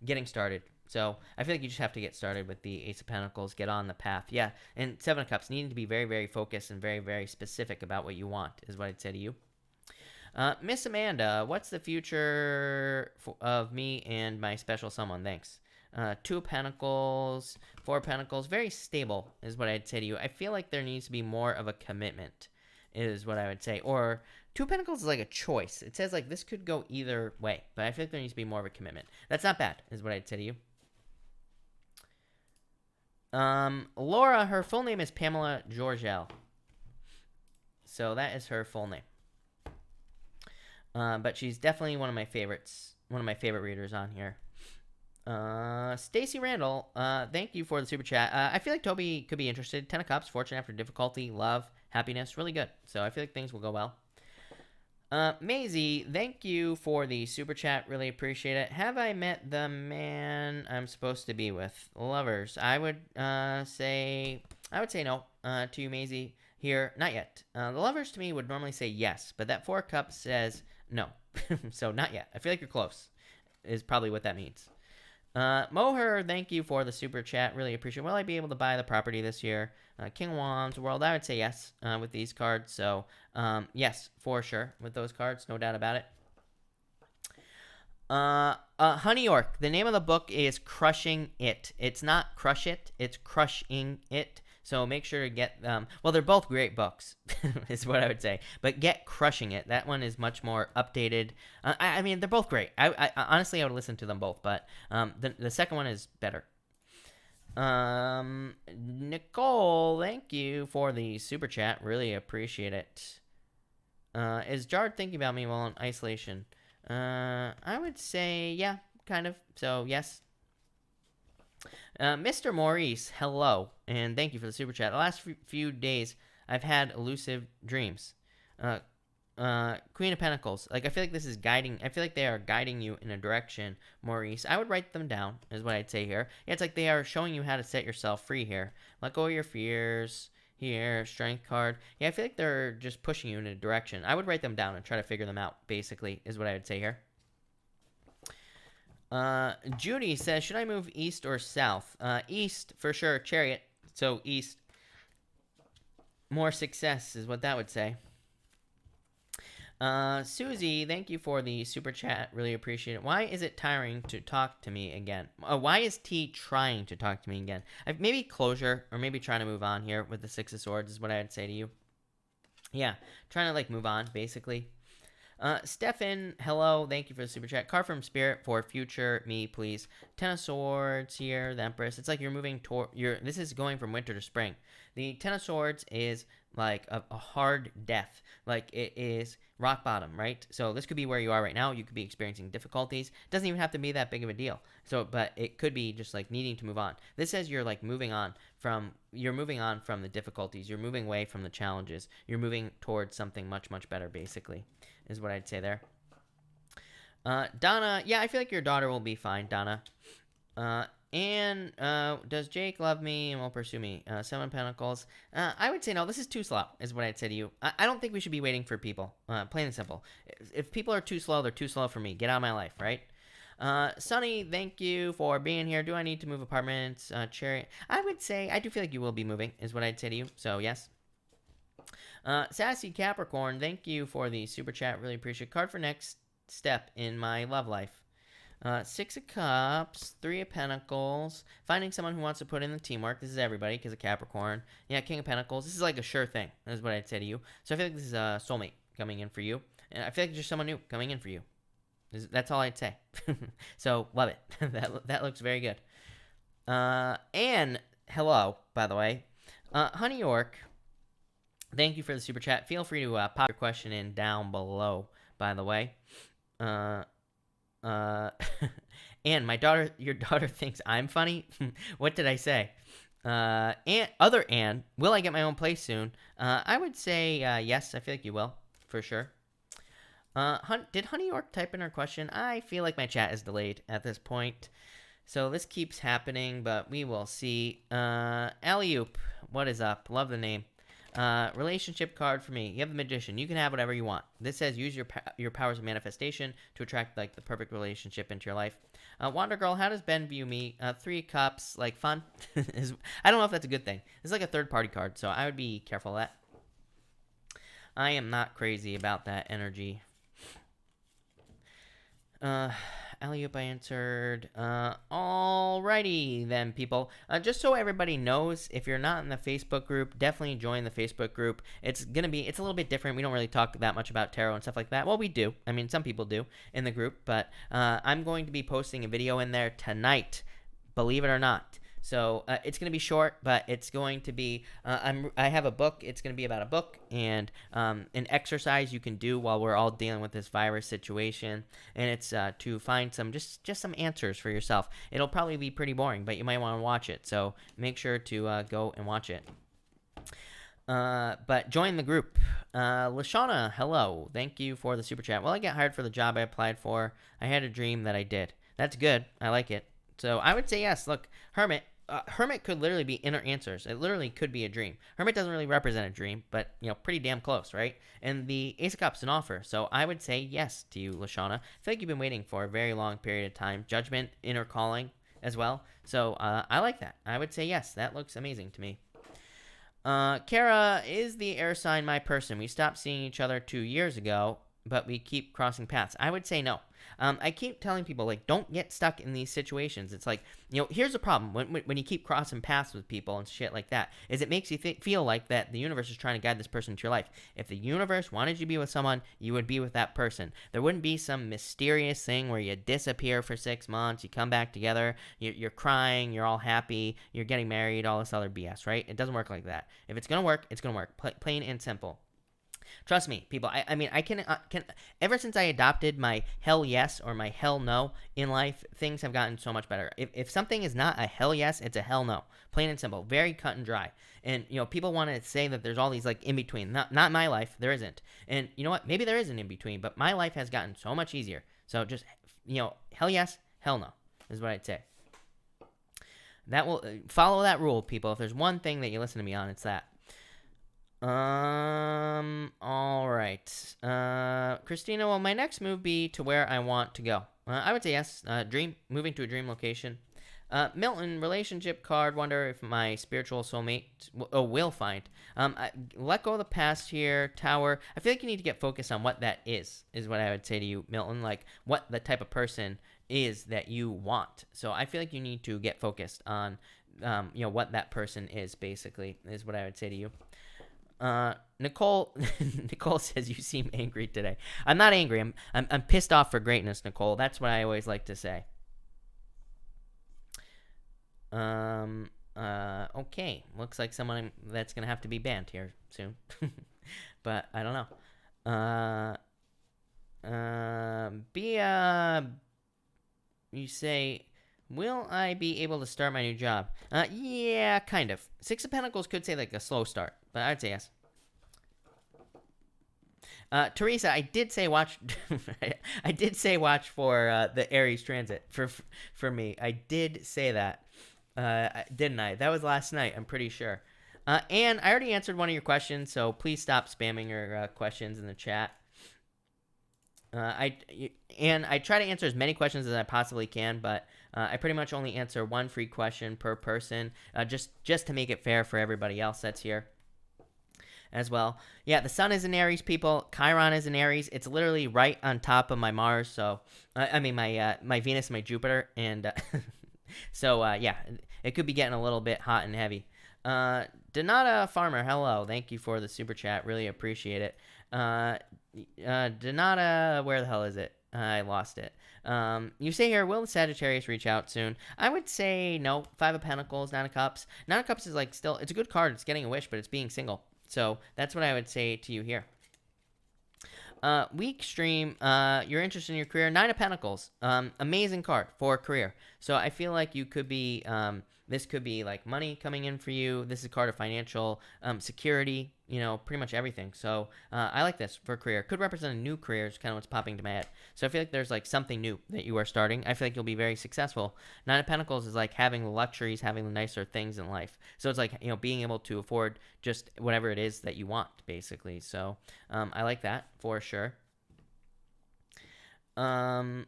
getting started. So I feel like you just have to get started with the Ace of Pentacles, get on the path. Yeah, and Seven of Cups, needing to be very, very focused and very, very specific about what you want is what I'd say to you. Miss Amanda, what's the future of me and my special someone? Thanks. Two of Pentacles, Four of Pentacles, very stable is what I'd say to you. I feel like there needs to be more of a commitment is what I would say. Or Two of Pentacles is like a choice. It says like this could go either way, but I feel like there needs to be more of a commitment. That's not bad is what I'd say to you. Laura, her full name is Pamela Georgel. So that is her full name. But she's definitely one of my favorites, one of my favorite readers on here. Stacy Randall, thank you for the super chat. I feel like Toby could be interested. 10 of Cups, fortune after difficulty, love, happiness, really good. So I feel like things will go well. Maisie, thank you for the super chat. Really appreciate it. Have I met the man I'm supposed to be with? Lovers. I would say no to you, Maisie. Here, not yet. The lovers to me would normally say yes, but that 4 of Cups says no. So not yet. I feel like you're close is probably what that means. Moher, thank you for the super chat. Really appreciate it. Will I be able to buy the property this year? King of Wands, World, I would say yes with these cards. So yes, for sure with those cards. No doubt about it. Honey York, the name of the book is Crushing It. It's not Crush It, it's Crushing It. So make sure to get them. Well, they're both great books, is what I would say. But get Crushing It. That one is much more updated. I mean, they're both great. I honestly, I would listen to them both, but the second one is better. Nicole, thank you for the super chat. Really appreciate it. Is Jard thinking about me while in isolation? I would say, yeah, kind of. So, yes. Mr. Maurice, hello, and thank you for the super chat. The last few days, I've had elusive dreams. Queen of Pentacles. Like, I feel like this is guiding. I feel like they are guiding you in a direction, Maurice. I would write them down, is what I'd say here. Yeah, it's like they are showing you how to set yourself free here. Let go of your fears. Here, strength card. Yeah, I feel like they're just pushing you in a direction. I would write them down and try to figure them out, basically, is what I would say here. Judy says, should I move east or south? East, for sure. Chariot. So, east. More success is what that would say. Susie, thank you for the super chat. Really appreciate it. Why is it tiring to talk to me again? Why is T trying to talk to me again? Maybe closure, or maybe trying to move on here with the 6 of Swords is what I would say to you. Yeah, trying to, like, move on, basically. Stefan, hello. Thank you for the super chat. Card from Spirit for future me, please. 10 of Swords here, the Empress. It's like you're moving toward... This is going from winter to spring. The 10 of Swords is like a hard death. Like, it is rock bottom, right? So this could be where you are right now. You could be experiencing difficulties. It doesn't even have to be that big of a deal. So, but it could be just like needing to move on. This says you're like moving on from the difficulties. You're moving away from the challenges. You're moving towards something much, much better, basically, is what I'd say there. Donna, yeah, I feel like your daughter will be fine, Donna. And does Jake love me and will pursue me? 7 Pentacles. I would say no. This is too slow, is what I'd say to you. I don't think we should be waiting for people. Plain and simple. If people are too slow, they're too slow for me. Get out of my life, right? Sunny, thank you for being here. Do I need to move apartments? Cherry. I would say I do feel like you will be moving, is what I'd say to you. So yes. Sassy Capricorn, thank you for the super chat. Really appreciate it. Card for next step in my love life. Six of Cups, Three of Pentacles, finding someone who wants to put in the teamwork. This is everybody because of Capricorn. Yeah, King of Pentacles. This is like a sure thing. That's what I'd say to you. So I feel like this is a soulmate coming in for you. And I feel like it's just someone new coming in for you. That's all I'd say. So, love it. that looks very good. And, hello, by the way. Honey York, thank you for the super chat. Feel free to pop your question in down below, by the way. And your daughter thinks I'm funny. What did I say? Anne, will I get my own place soon? I would say yes. I feel like you will, for sure. Did Honey York type in her question? I feel like my chat is delayed at this point. So this keeps happening, but we will see. Alley-oop, what is up? Love the name. Relationship card for me. You have the Magician. You can have whatever you want. This says use your powers of manifestation to attract like the perfect relationship into your life. Wander Girl, how does Ben view me? Three Cups, like fun. I don't know if that's a good thing. It's like a third party card, so I would be careful of that. I am not crazy about that energy. Alley-oop, I answered. Alrighty then, people. Just so everybody knows, if you're not in the Facebook group, definitely join the Facebook group. It's a little bit different. We don't really talk that much about tarot and stuff like that. Well, we do. I mean, some people do in the group, but I'm going to be posting a video in there tonight, believe it or not. So it's going to be short, but it's going to be, I have a book. It's going to be about a book and an exercise you can do while we're all dealing with this virus situation. And it's to find some, just some answers for yourself. It'll probably be pretty boring, but you might want to watch it. So make sure to go and watch it. But join the group. Lashana, hello. Thank you for the super chat. Well, I got hired for the job I applied for. I had a dream that I did. That's good. I like it. So I would say yes. Look, Hermit. Hermit could literally be inner answers. It literally could be a dream. Hermit doesn't really represent a dream, but, pretty damn close, right? And the Ace of Cups an offer. So I would say yes to you, Lashana. I feel like you've been waiting for a very long period of time. Judgment, inner calling as well. So I like that. I would say yes. That looks amazing to me. Kara, is the air sign my person? We stopped seeing each other 2 years ago, but we keep crossing paths. I would say no. I keep telling people, like, don't get stuck in these situations. It's like, here's the problem when you keep crossing paths with people and shit like that, is it makes you feel like that the universe is trying to guide this person into your life. If the universe wanted you to be with someone, you would be with that person. There wouldn't be some mysterious thing where you disappear for 6 months, you come back together, you're crying, you're all happy, you're getting married, all this other BS, right? It doesn't work like that. If it's going to work, it's going to work. Plain and simple. Trust me, people. I mean, I can ever since I adopted my hell yes or my hell no in life, things have gotten so much better. If something is not a hell yes, it's a hell no. Plain and simple. Very cut and dry. And, people want to say that there's all these, like, in between. Not my life. There isn't. And you know what? Maybe there is an in between, but my life has gotten so much easier. So just, hell yes, hell no is what I'd say. That will follow that rule, people. If there's one thing that you listen to me on, it's that. All right. Christina, will my next move be to where I want to go? I would say yes. Moving to a dream location. Milton, relationship card. Wonder if my spiritual soulmate will find. Let go of the past here. Tower. I feel like you need to get focused on what that is what I would say to you, Milton. Like, what the type of person is that you want. So I feel like you need to get focused on, what that person is, basically, is what I would say to you. Nicole says you seem angry today. I'm not angry. I'm pissed off for greatness, Nicole. That's what I always like to say. Okay. Looks like someone that's gonna have to be banned here soon. But I don't know. You say, will I be able to start my new job? Yeah, kind of. Six of Pentacles could say like a slow start, but I'd say yes. Teresa, I did say watch. I did say watch for the Aries transit for me. I did say that, didn't I? That was last night. I'm pretty sure. And I already answered one of your questions, so please stop spamming your questions in the chat. I try to answer as many questions as I possibly can, but I pretty much only answer one free question per person, just to make it fair for everybody else that's here. as well. Yeah, the sun is in Aries, people. Chiron is in Aries. It's literally right on top of my Mars. So, I mean, my Venus and my Jupiter. And so, yeah, it could be getting a little bit hot and heavy. Donata Farmer, hello. Thank you for the super chat. Really appreciate it. Donata, where the hell is it? I lost it. You say here, will the Sagittarius reach out soon? I would say no. Five of Pentacles, Nine of Cups. Nine of Cups is like still, it's a good card. It's getting a wish, but it's being single. So that's what I would say to you here. Weak stream, you're interested in your career. Nine of Pentacles, amazing card for career. So I feel like you could be, this could be like money coming in for you. This is a card of financial security, you know, pretty much everything. So I like this for career. Could represent a new career is kind of what's popping to my head. So I feel like there's like something new that you are starting. I feel like you'll be very successful. Nine of Pentacles is like having the luxuries, having the nicer things in life. So it's like, you know, being able to afford just whatever it is that you want, basically. So I like that for sure. Lou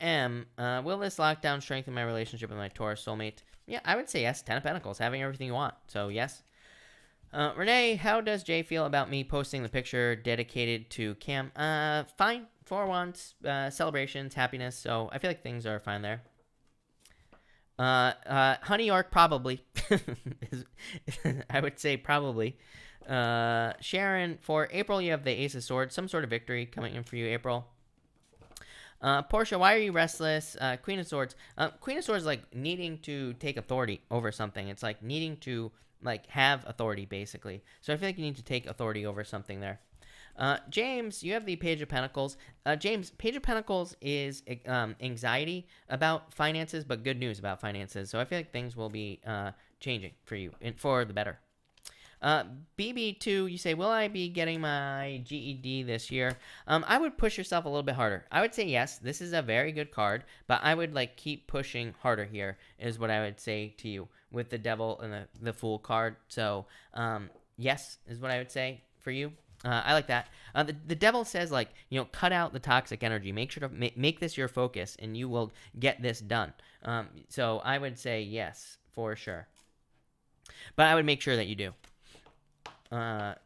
M, will this lockdown strengthen my relationship with my Taurus soulmate? Yeah, I would say yes. Ten of Pentacles, having everything you want. So yes. Renee, how does Jay feel about me posting the picture dedicated to Cam? Fine. For once, celebrations, happiness. So I feel like things are fine there. Honey York, probably. I would say probably. Sharon, for April, you have the Ace of Swords. Some sort of victory coming in for you, April. Portia, why are you restless? Queen of Swords. Queen of Swords is like needing to take authority over something. It's like needing to like have authority, basically. So I feel like you need to take authority over something there. James, you have the Page of Pentacles. James, Page of Pentacles is anxiety about finances, but good news about finances. So I feel like things will be changing for you and for the better. BB2, you say, will I be getting my GED this year? I would push yourself a little bit harder. I would say yes, this is a very good card, but I would like keep pushing harder here is what I would say to you with the Devil and the Fool card. So, yes, is what I would say for you. I like that. The Devil says, like, you know, cut out the toxic energy. Make sure to make this your focus, and you will get this done. So I would say yes, for sure. But I would make sure that you do.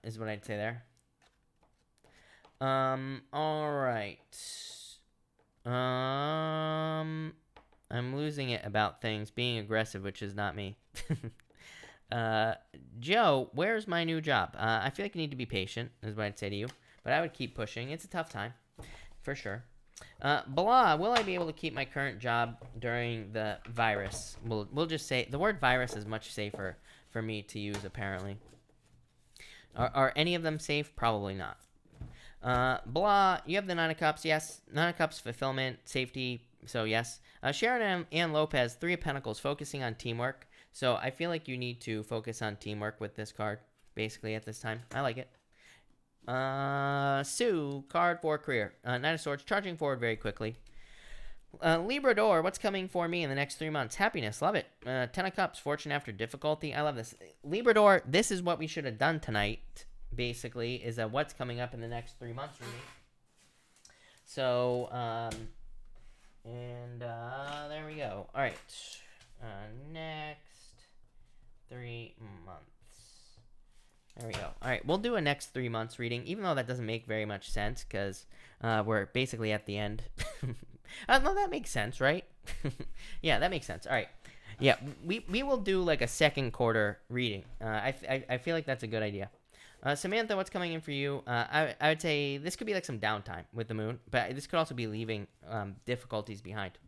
Is what I'd say there. All right. I'm losing it about things being aggressive, which is not me. Joe, where's my new job? I feel like you need to be patient, is what I'd say to you. But I would keep pushing. It's a tough time, for sure. Blah, will I be able to keep my current job during the virus? We'll just say the word virus is much safer for me to use, apparently. Are any of them safe? Probably not. Blah, you have the Nine of Cups. Yes. Nine of Cups, fulfillment, safety. So, yes. Sharon and Lopez, Three of Pentacles, focusing on teamwork. So, I feel like you need to focus on teamwork with this card, basically, at this time. I like it. Sue, card for career. Knight of Swords, charging forward very quickly. Librador, what's coming for me in the next 3 months? Happiness, love it. Ten of Cups, fortune after difficulty. I love this. Librador, this is what we should have done tonight, basically, is what's coming up in the next 3 months, really. So, there we go. All right. Next 3 months. There we go. All right, we'll do a next 3 months reading, even though that doesn't make very much sense because we're basically at the end. No, that makes sense, right? Yeah, that makes sense. All right. Yeah, we will do like a second quarter reading. I feel like that's a good idea. Samantha, what's coming in for you? I would say this could be like some downtime with the moon, but this could also be leaving difficulties behind.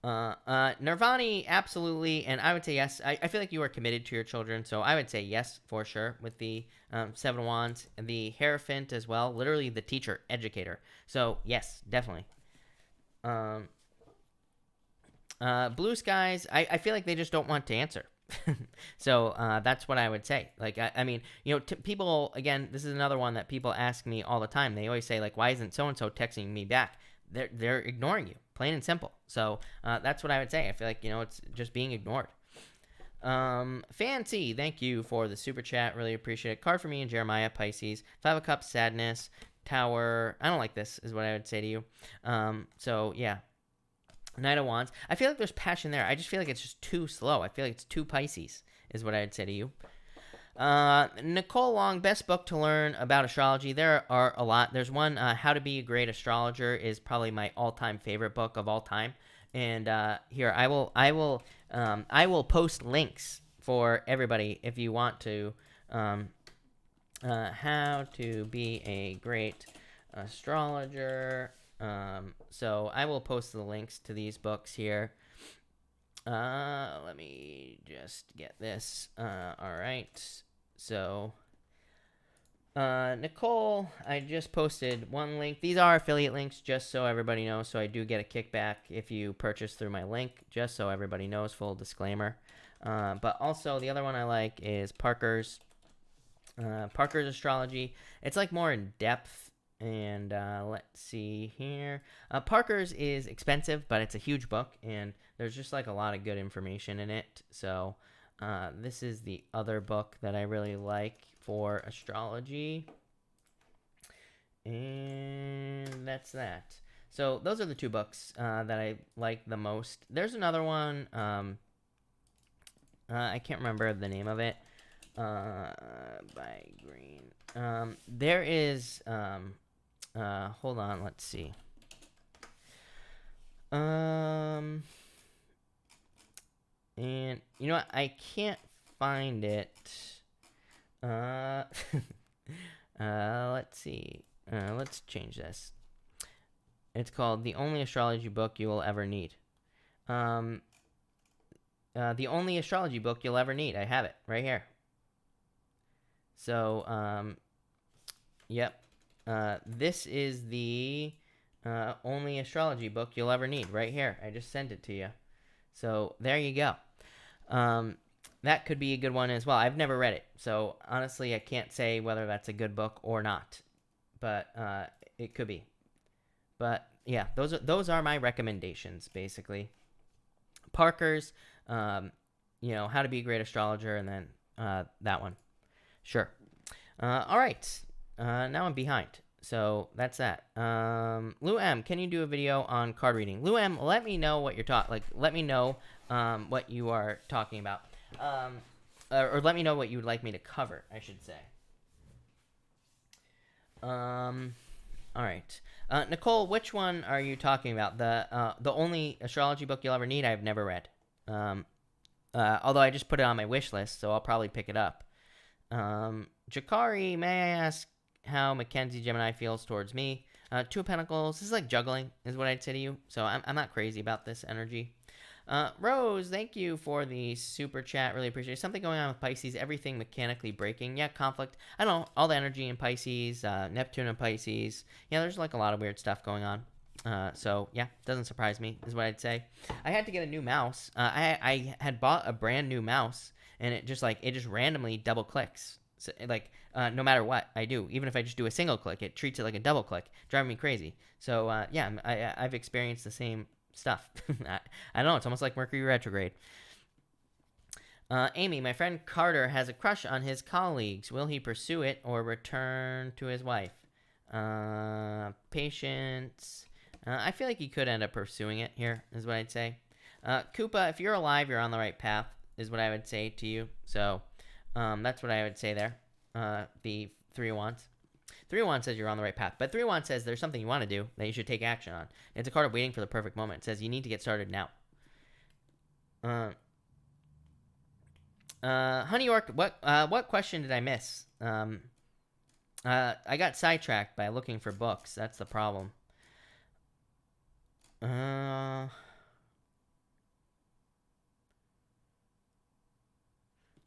Nirvani, absolutely, and I would say yes. I feel like you are committed to your children, so I would say yes for sure with the Seven of Wands and the Hierophant as well. Literally the teacher, educator. So yes, definitely. Blue Skies, I feel like they just don't want to answer. So that's what I would say. Like, I mean, you know, people, again, this is another one that people ask me all the time. They always say, like, why isn't so-and-so texting me back? They're ignoring you, plain and simple. So that's what I would say. I feel like, you know, it's just being ignored. Fancy, thank you for the super chat. Really appreciate it. Card for me and Jeremiah, Pisces. Five of Cups, sadness. Tower, I don't like this, is what I would say to you. So, yeah. Knight of Wands. I feel like there's passion there. I just feel like it's just too slow. I feel like it's too Pisces, is what I would say to you. Nicole Long, best book to learn about astrology. There are a lot. There's one, How to Be a Great Astrologer, is probably my all-time favorite book of all time. And here I will post links for everybody if you want to. Um, How to Be a Great Astrologer. So I will post the links to these books here. Let me just get this. All right. So, Nicole, I just posted one link. These are affiliate links, just so everybody knows. So I do get a kickback if you purchase through my link, just so everybody knows. Full disclaimer. But also, the other one I like is Parker's. Parker's Astrology. It's like more in depth. And let's see here. Parker's is expensive, but it's a huge book, and there's just like a lot of good information in it. So this is the other book that I really like for astrology. And that's that. So those are the two books that I like the most. There's another one. I can't remember the name of it. By Green. There is. Hold on. Let's see. And you know what? I can't find it. Let's see. Let's change this. It's called The Only Astrology Book You Will Ever Need. The Only Astrology Book You'll Ever Need. I have it right here. So, yep. This is the only astrology book you'll ever need right here. I just sent it to you. So there you go. That could be a good one as well. I've never read it, so honestly, I can't say whether that's a good book or not. But it could be. But yeah, those are my recommendations basically. Parker's, How to Be a Great Astrologer, and then that one. Sure. All right. Now I'm behind. So that's that. Lou M, can you do a video on card reading? Lou M, let me know what you're let me know what you are talking about. Or let me know what you would like me to cover, I should say. All right. Nicole, which one are you talking about? The only astrology book you'll ever need, I've never read. Although I just put it on my wish list, so I'll probably pick it up. Jakari, may I ask how Mackenzie Gemini feels towards me? Two of Pentacles. This is like juggling, is what I'd say to you. So I'm not crazy about this energy. Rose, thank you for the super chat. Really appreciate it. Something going on with Pisces. Everything mechanically breaking. Yeah, conflict. I don't know. All the energy in Pisces. Neptune in Pisces. Yeah, there's like a lot of weird stuff going on. So yeah, doesn't surprise me, is what I'd say. I had to get a new mouse. I had bought a brand new mouse, and it just randomly double clicks. So, no matter what I do, even if I just do a single click, it treats it like a double click, driving me crazy. So yeah, I've experienced the same stuff. I don't know. It's almost like Mercury retrograde. Amy, my friend Carter has a crush on his colleagues. Will he pursue it or return to his wife? Patience. I feel like he could end up pursuing it here, is what I'd say. Koopa, if you're alive, you're on the right path, is what I would say to you. So that's what I would say there. The Three of Wands. Three of Wands says you're on the right path. But Three of Wands says there's something you want to do that you should take action on. It's a card of waiting for the perfect moment. It says you need to get started now. Honey York, what question did I miss? I got sidetracked by looking for books. That's the problem.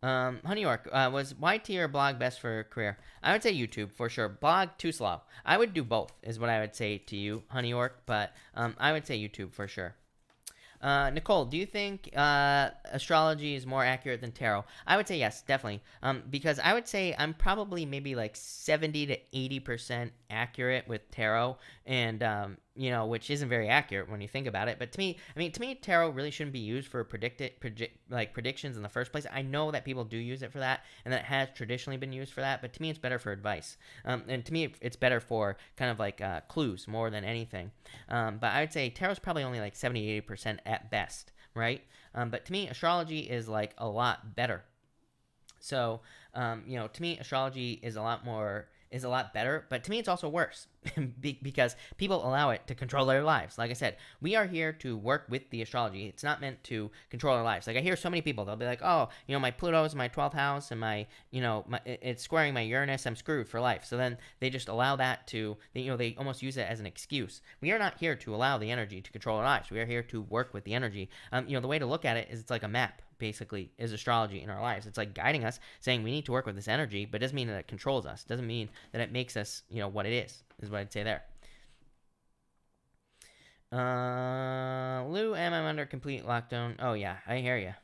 Honey York, was YT or blog best for career? I would say YouTube for sure. Blog, too slow. I would do both, is what I would say to you, Honey York, but I would say YouTube for sure. Nicole, do you think astrology is more accurate than tarot? I would say yes, definitely. Because I would say I'm probably maybe like 70 to 80% accurate with tarot, and which isn't very accurate when you think about it. But to me, tarot really shouldn't be used for predictions in the first place. I know that people do use it for that, and that it has traditionally been used for that. But to me, it's better for advice. And to me, it's better for kind of like clues more than anything. But I would say tarot's probably only like 70 80% at best, right? But to me, astrology is like a lot better. So, to me, astrology is a lot better, but to me, it's also worse because people allow it to control their lives. Like I said, we are here to work with the astrology. It's not meant to control our lives. Like I hear so many people, they'll be like, "Oh, my Pluto is my 12th house, and it's squaring my Uranus. I'm screwed for life." So then they just allow that they almost use it as an excuse. We are not here to allow the energy to control our lives. We are here to work with the energy. The way to look at it is it's like a map. Basically, is astrology in our lives. It's like guiding us, saying we need to work with this energy, but it doesn't mean that it controls us. It doesn't mean that it makes us, what it is what I'd say there. Lou, am I under complete lockdown? Oh yeah, I hear you.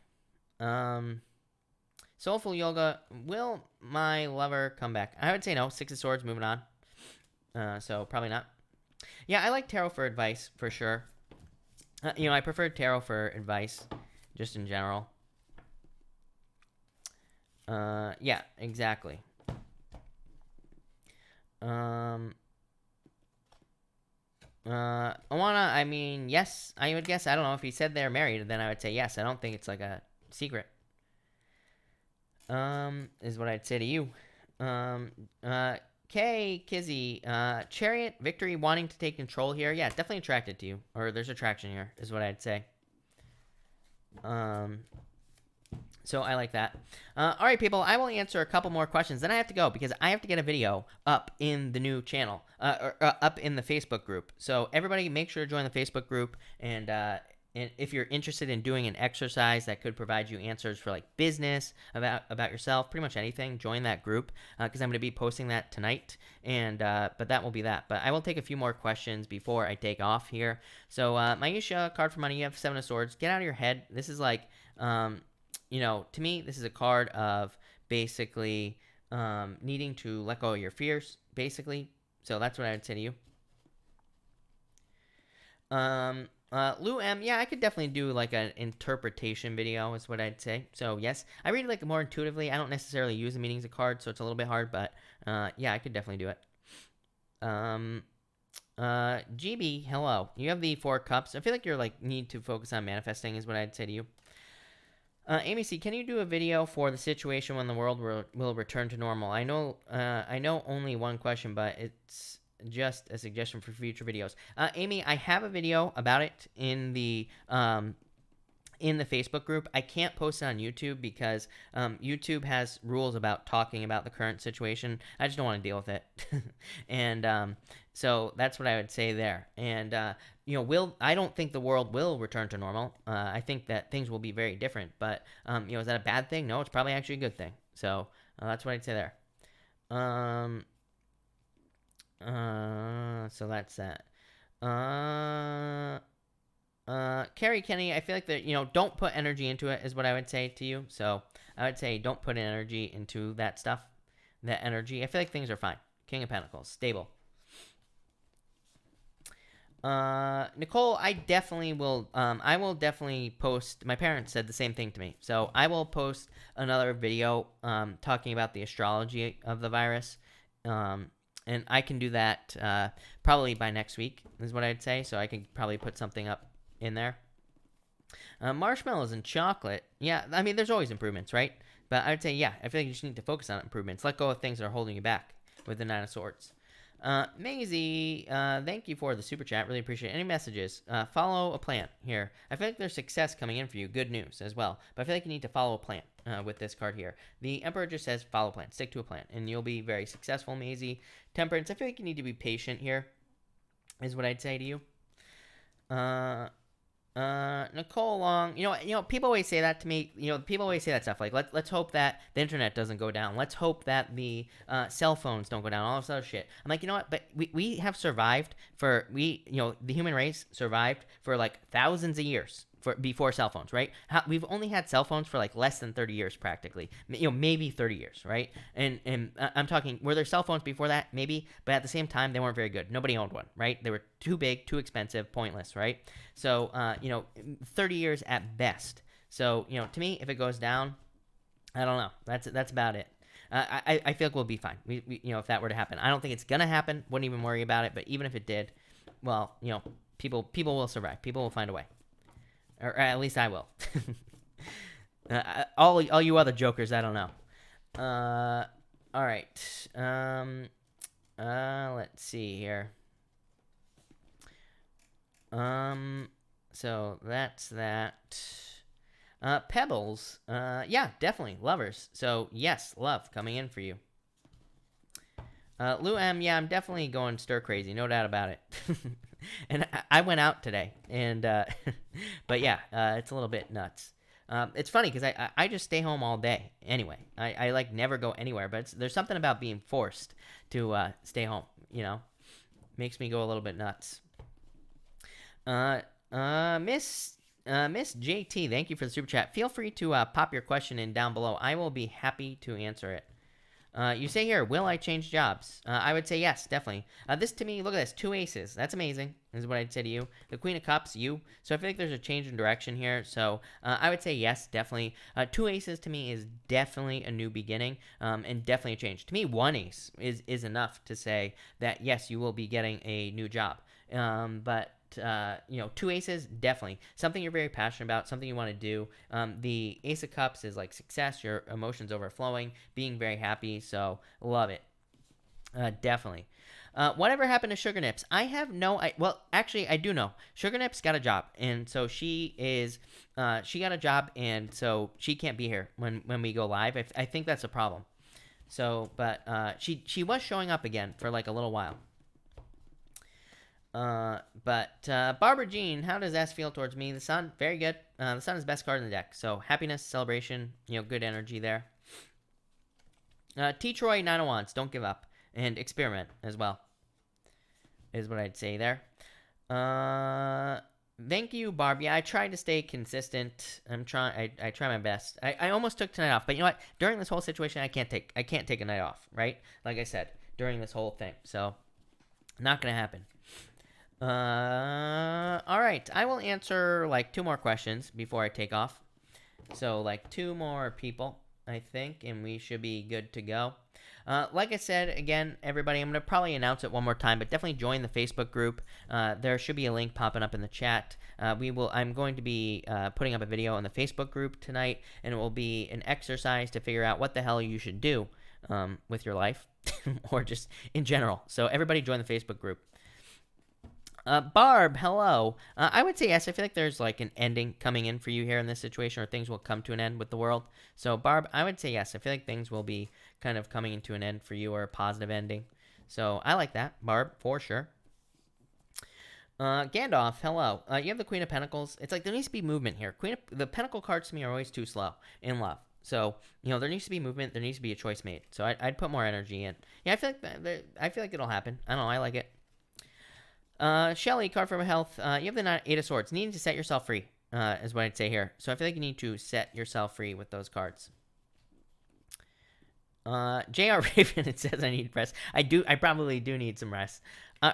Soulful yoga. Will my lover come back? I would say no. Six of Swords, moving on. So probably not. Yeah, I like tarot for advice for sure. I prefer tarot for advice, just in general. Yeah, exactly. Awana, I mean, yes, I would guess. I don't know if he said they're married, then I would say yes. I don't think it's like a secret. Is what I'd say to you. Kizzy, Chariot, Victory wanting to take control here. Yeah, definitely attracted to you. Or there's attraction here, is what I'd say. So I like that. All right, people, I will answer a couple more questions. Then I have to go because I have to get a video up in the new channel, or up in the Facebook group. So everybody make sure to join the Facebook group. And if you're interested in doing an exercise that could provide you answers for like business, about yourself, pretty much anything, join that group because I'm going to be posting that tonight. And but that will be that. But I will take a few more questions before I take off here. So Maisha, card for money. You have Seven of Swords. Get out of your head. This is like to me, this is a card of basically needing to let go of your fears, basically. So that's what I would say to you. Lou M, yeah, I could definitely do like an interpretation video, is what I'd say. So yes, I read it like more intuitively. I don't necessarily use the meanings of cards, so it's a little bit hard, but yeah, I could definitely do it. GB, hello. You have the Four Cups. I feel like you're like need to focus on manifesting, is what I'd say to you. Amy C, can you do a video for the situation when the world will return to normal? I know only one question, but it's just a suggestion for future videos. Amy, I have a video about it in the Facebook group. I can't post it on YouTube because YouTube has rules about talking about the current situation. I just don't want to deal with it. And so that's what I would say there. And I don't think the world will return to normal. I think that things will be very different. But is that a bad thing? No, it's probably actually a good thing. So that's what I'd say there. So that's that. Carrie Kenny, I feel like that, don't put energy into it, is what I would say to you. So I would say don't put energy into that stuff, that energy. I feel like things are fine. King of Pentacles, stable. Nicole, I definitely will. I will definitely post. My parents said the same thing to me, so I will post another video talking about the astrology of the virus. And I can do that probably by next week, is what I'd say. So I can probably put something up in there. Marshmallows and chocolate. Yeah, I mean, there's always improvements, right? But I'd say, yeah, I feel like you just need to focus on improvements. Let go of things that are holding you back with the Nine of Swords. Maisie, thank you for the super chat. Really appreciate it. Any messages? Follow a plan here. I feel like there's success coming in for you. Good news as well. But I feel like you need to follow a plan with this card here. The Emperor just says follow a plan. Stick to a plan. And you'll be very successful, Maisie. Temperance, I feel like you need to be patient here, is what I'd say to you. Nicole Long, people always say that to me. People always say that stuff like, let's hope that the internet doesn't go down. Let's hope that the cell phones don't go down. All this other shit. I'm like, you know what? But we have survived the human race survived for like thousands of years before cell phones, right? We've only had cell phones for like less than 30 years, practically. Maybe 30 years, right? And I'm talking, were there cell phones before that? Maybe, but at the same time, they weren't very good. Nobody owned one, right? They were too big, too expensive, pointless, right? So 30 years at best. So to me, if it goes down, I don't know. That's about it. I feel like we'll be fine. We if that were to happen, I don't think it's gonna happen. Wouldn't even worry about it. But even if it did, well, people will survive. People will find a way. Or at least I will. All you other jokers, I don't know. All right. Let's see here. So that's that. Pebbles. Yeah, definitely. Lovers. So, yes, love coming in for you. Lou M, yeah, I'm definitely going stir crazy, no doubt about it. And I went out today, and but yeah, it's a little bit nuts. It's funny because I just stay home all day anyway. I like never go anywhere, but there's something about being forced to stay home. Makes me go a little bit nuts. Miss JT, thank you for the super chat. Feel free to pop your question in down below. I will be happy to answer it. You say here, will I change jobs? I would say yes, definitely. This to me, look at this, 2 aces. That's amazing, is what I'd say to you. The Queen of Cups, you. So I feel like there's a change in direction here. So I would say yes, definitely. 2 aces to me is definitely a new beginning, and definitely a change. To me, 1 ace is enough to say that yes, you will be getting a new job. But 2 aces, definitely something you're very passionate about, something you want to do. The Ace of Cups is like success, your emotions overflowing, being very happy. So love it. Definitely. Whatever happened to Sugar Nips? I have well, actually, I do know. Sugar Nips got a job, and so she got a job, and so she can't be here when we go live. I think that's a problem. So, but she was showing up again for like a little while. But Barbara Jean, how does S feel towards me? The Sun, very good. The Sun is the best card in the deck. So happiness, celebration, good energy there. T. Troy, 9 of Wands, don't give up. And experiment as well, is what I'd say there. Thank you, Barb. Yeah, I tried to stay consistent. I try my best. I almost took tonight off, but you know what? During this whole situation, I can't take a night off, right? Like I said, during this whole thing. So, not gonna happen. All right. I will answer like 2 more questions before I take off. So like 2 more people, I think, and we should be good to go. Like I said, again, everybody, I'm going to probably announce it one more time, but definitely join the Facebook group. There should be a link popping up in the chat. I'm going to be putting up a video on the Facebook group tonight, and it will be an exercise to figure out what the hell you should do with your life or just in general. So everybody join the Facebook group. Barb, hello. I would say yes. I feel like there's like an ending coming in for you here in this situation, or things will come to an end with the world. So, Barb, I would say yes. I feel like things will be kind of coming into an end for you, or a positive ending. So, I like that, Barb, for sure. Gandalf, hello. You have the Queen of Pentacles. It's like there needs to be movement here. The Pentacle cards to me are always too slow in love. So, there needs to be movement. There needs to be a choice made. So, I'd put more energy in. Yeah, I feel like it'll happen. I don't know. I like it. Shelly, card from health. You have the 8 of Swords. Needing to set yourself free, is what I'd say here. So I feel like you need to set yourself free with those cards. J.R. Raven, it says I need rest. I probably do need some rest.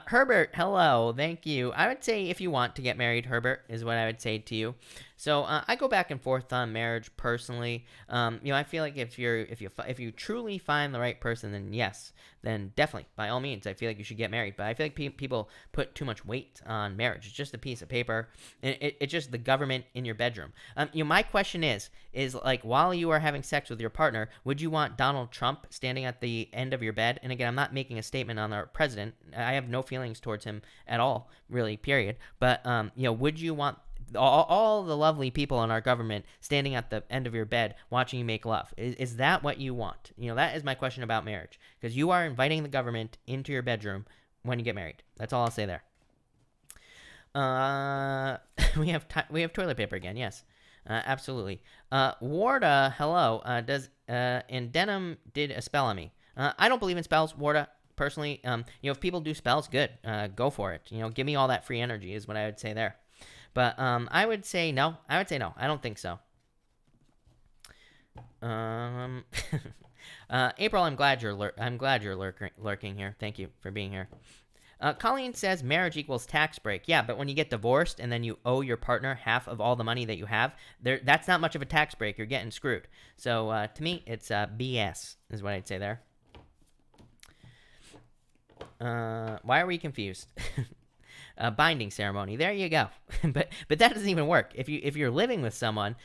Herbert, hello, thank you. I would say if you want to get married, Herbert, is what I would say to you. So I go back and forth on marriage personally. I feel like if you truly find the right person, then yes, then definitely, by all means, I feel like you should get married. But I feel like people put too much weight on marriage. It's just a piece of paper. It's just the government in your bedroom. My question is like, while you are having sex with your partner, would you want Donald Trump standing at the end of your bed? And again, I'm not making a statement on our president. I have no feelings towards him at all, really, period. But, would you want all the lovely people in our government standing at the end of your bed watching you make love? Is that what you want? That is my question about marriage, because you are inviting the government into your bedroom when you get married. That's all I'll say there. We have toilet paper again. Yes, absolutely. Warda, hello. And Denim did a spell on me. I don't believe in spells, Warda. Personally, if people do spells, good. Go for it. Give me all that free energy is what I would say there. But I would say no. I don't think so. April, I'm glad you're lurking here. Thank you for being here. Colleen says marriage equals tax break. Yeah, but when you get divorced and then you owe your partner half of all the money that you have, that's not much of a tax break. You're getting screwed. So to me, it's BS is what I'd say there. Why are we confused? binding ceremony. There you go. but that doesn't even work. If you're living with someone,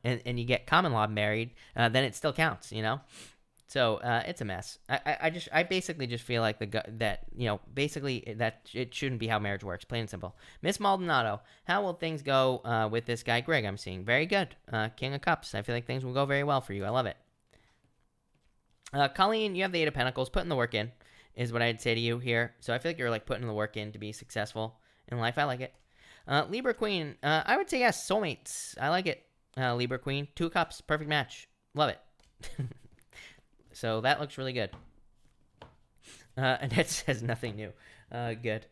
and you get common law married, then it still counts. So it's a mess. I basically just feel like basically that it shouldn't be how marriage works. Plain and simple. Miss Maldonado, how will things go with this guy Greg? I'm seeing very good. King of Cups. I feel like things will go very well for you. I love it. Colleen, you have the Eight of Pentacles. Putting the work in is what I'd say to you here. So I feel like you're like putting the work in to be successful in life. I like it. Libra Queen, I would say yes. Soulmates. I like it. Libra Queen, 2 of Cups. Perfect match. Love it. So that looks really good. Annette says nothing new. Good.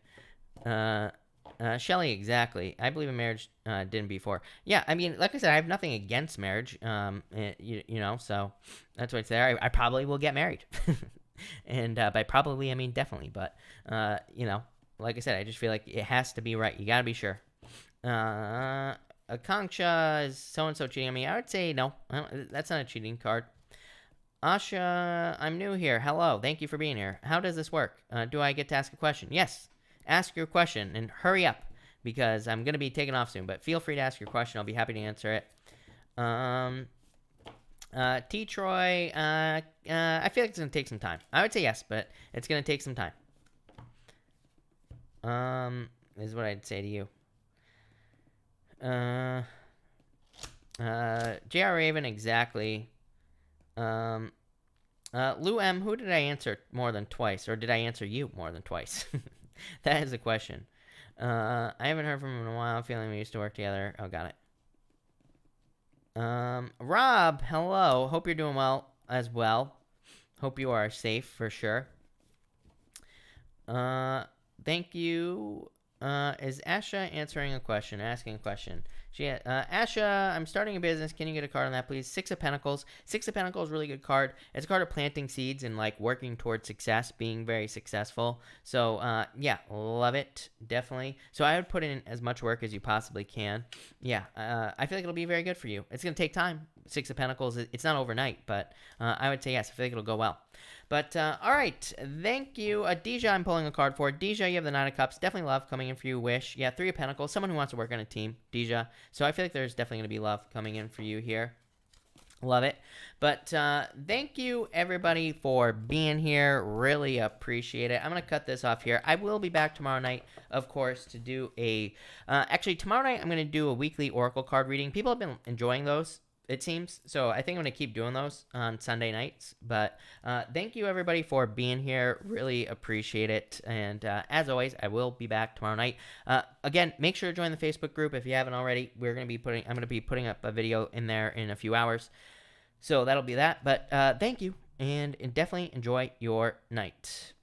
Shelly, exactly. I believe in marriage didn't before. Yeah, I mean, like I said, I have nothing against marriage. So that's why it's there. I probably will get married. And by probably, I mean definitely. But, like I said, I just feel like it has to be right. You got to be sure. Akanksha, is so-and-so cheating on me? I would say no. That's not a cheating card. Asha, I'm new here. Hello. Thank you for being here. How does this work? Do I get to ask a question? Yes. Ask your question and hurry up because I'm going to be taking off soon. But feel free to ask your question. I'll be happy to answer it. T. Troy, I feel like it's going to take some time. I would say yes, but it's going to take some time. Is what I'd say to you. J.R. Raven, exactly. Lou M, who did I answer more than twice? Or did I answer you more than twice? That is a question. I haven't heard from him in a while. I'm feeling we used to work together. Oh, got it. Rob, hello. Hope you're doing well as well. Hope you are safe for sure. Thank you. Is Asha asking a question? Asha, I'm starting a business. Can you get a card on that, please? 6 of Pentacles. 6 of Pentacles, really good card. It's a card of planting seeds and like working towards success, being very successful. So, yeah, love it. Definitely. So I would put in as much work as you possibly can. Yeah, I feel like it'll be very good for you. It's going to take time. 6 of Pentacles, it's not overnight, but I would say yes. I feel like it'll go well. But, all right. Thank you. Deja, I'm pulling a card for. Deja, you have the 9 of Cups. Definitely love coming in for you. Wish. Yeah, 3 of Pentacles. Someone who wants to work on a team. Deja. So I feel like there's definitely going to be love coming in for you here. Love it. But thank you, everybody, for being here. Really appreciate it. I'm going to cut this off here. I will be back tomorrow night, of course, to do a... actually, tomorrow night, I'm going to do a weekly Oracle card reading. People have been enjoying those, it seems. So I think I'm going to keep doing those on Sunday nights. But thank you, everybody, for being here. Really appreciate it. And as always, I will be back tomorrow night. Again, make sure to join the Facebook group if you haven't already. I'm going to be putting up a video in there in a few hours. So that'll be that. But thank you, and definitely enjoy your night.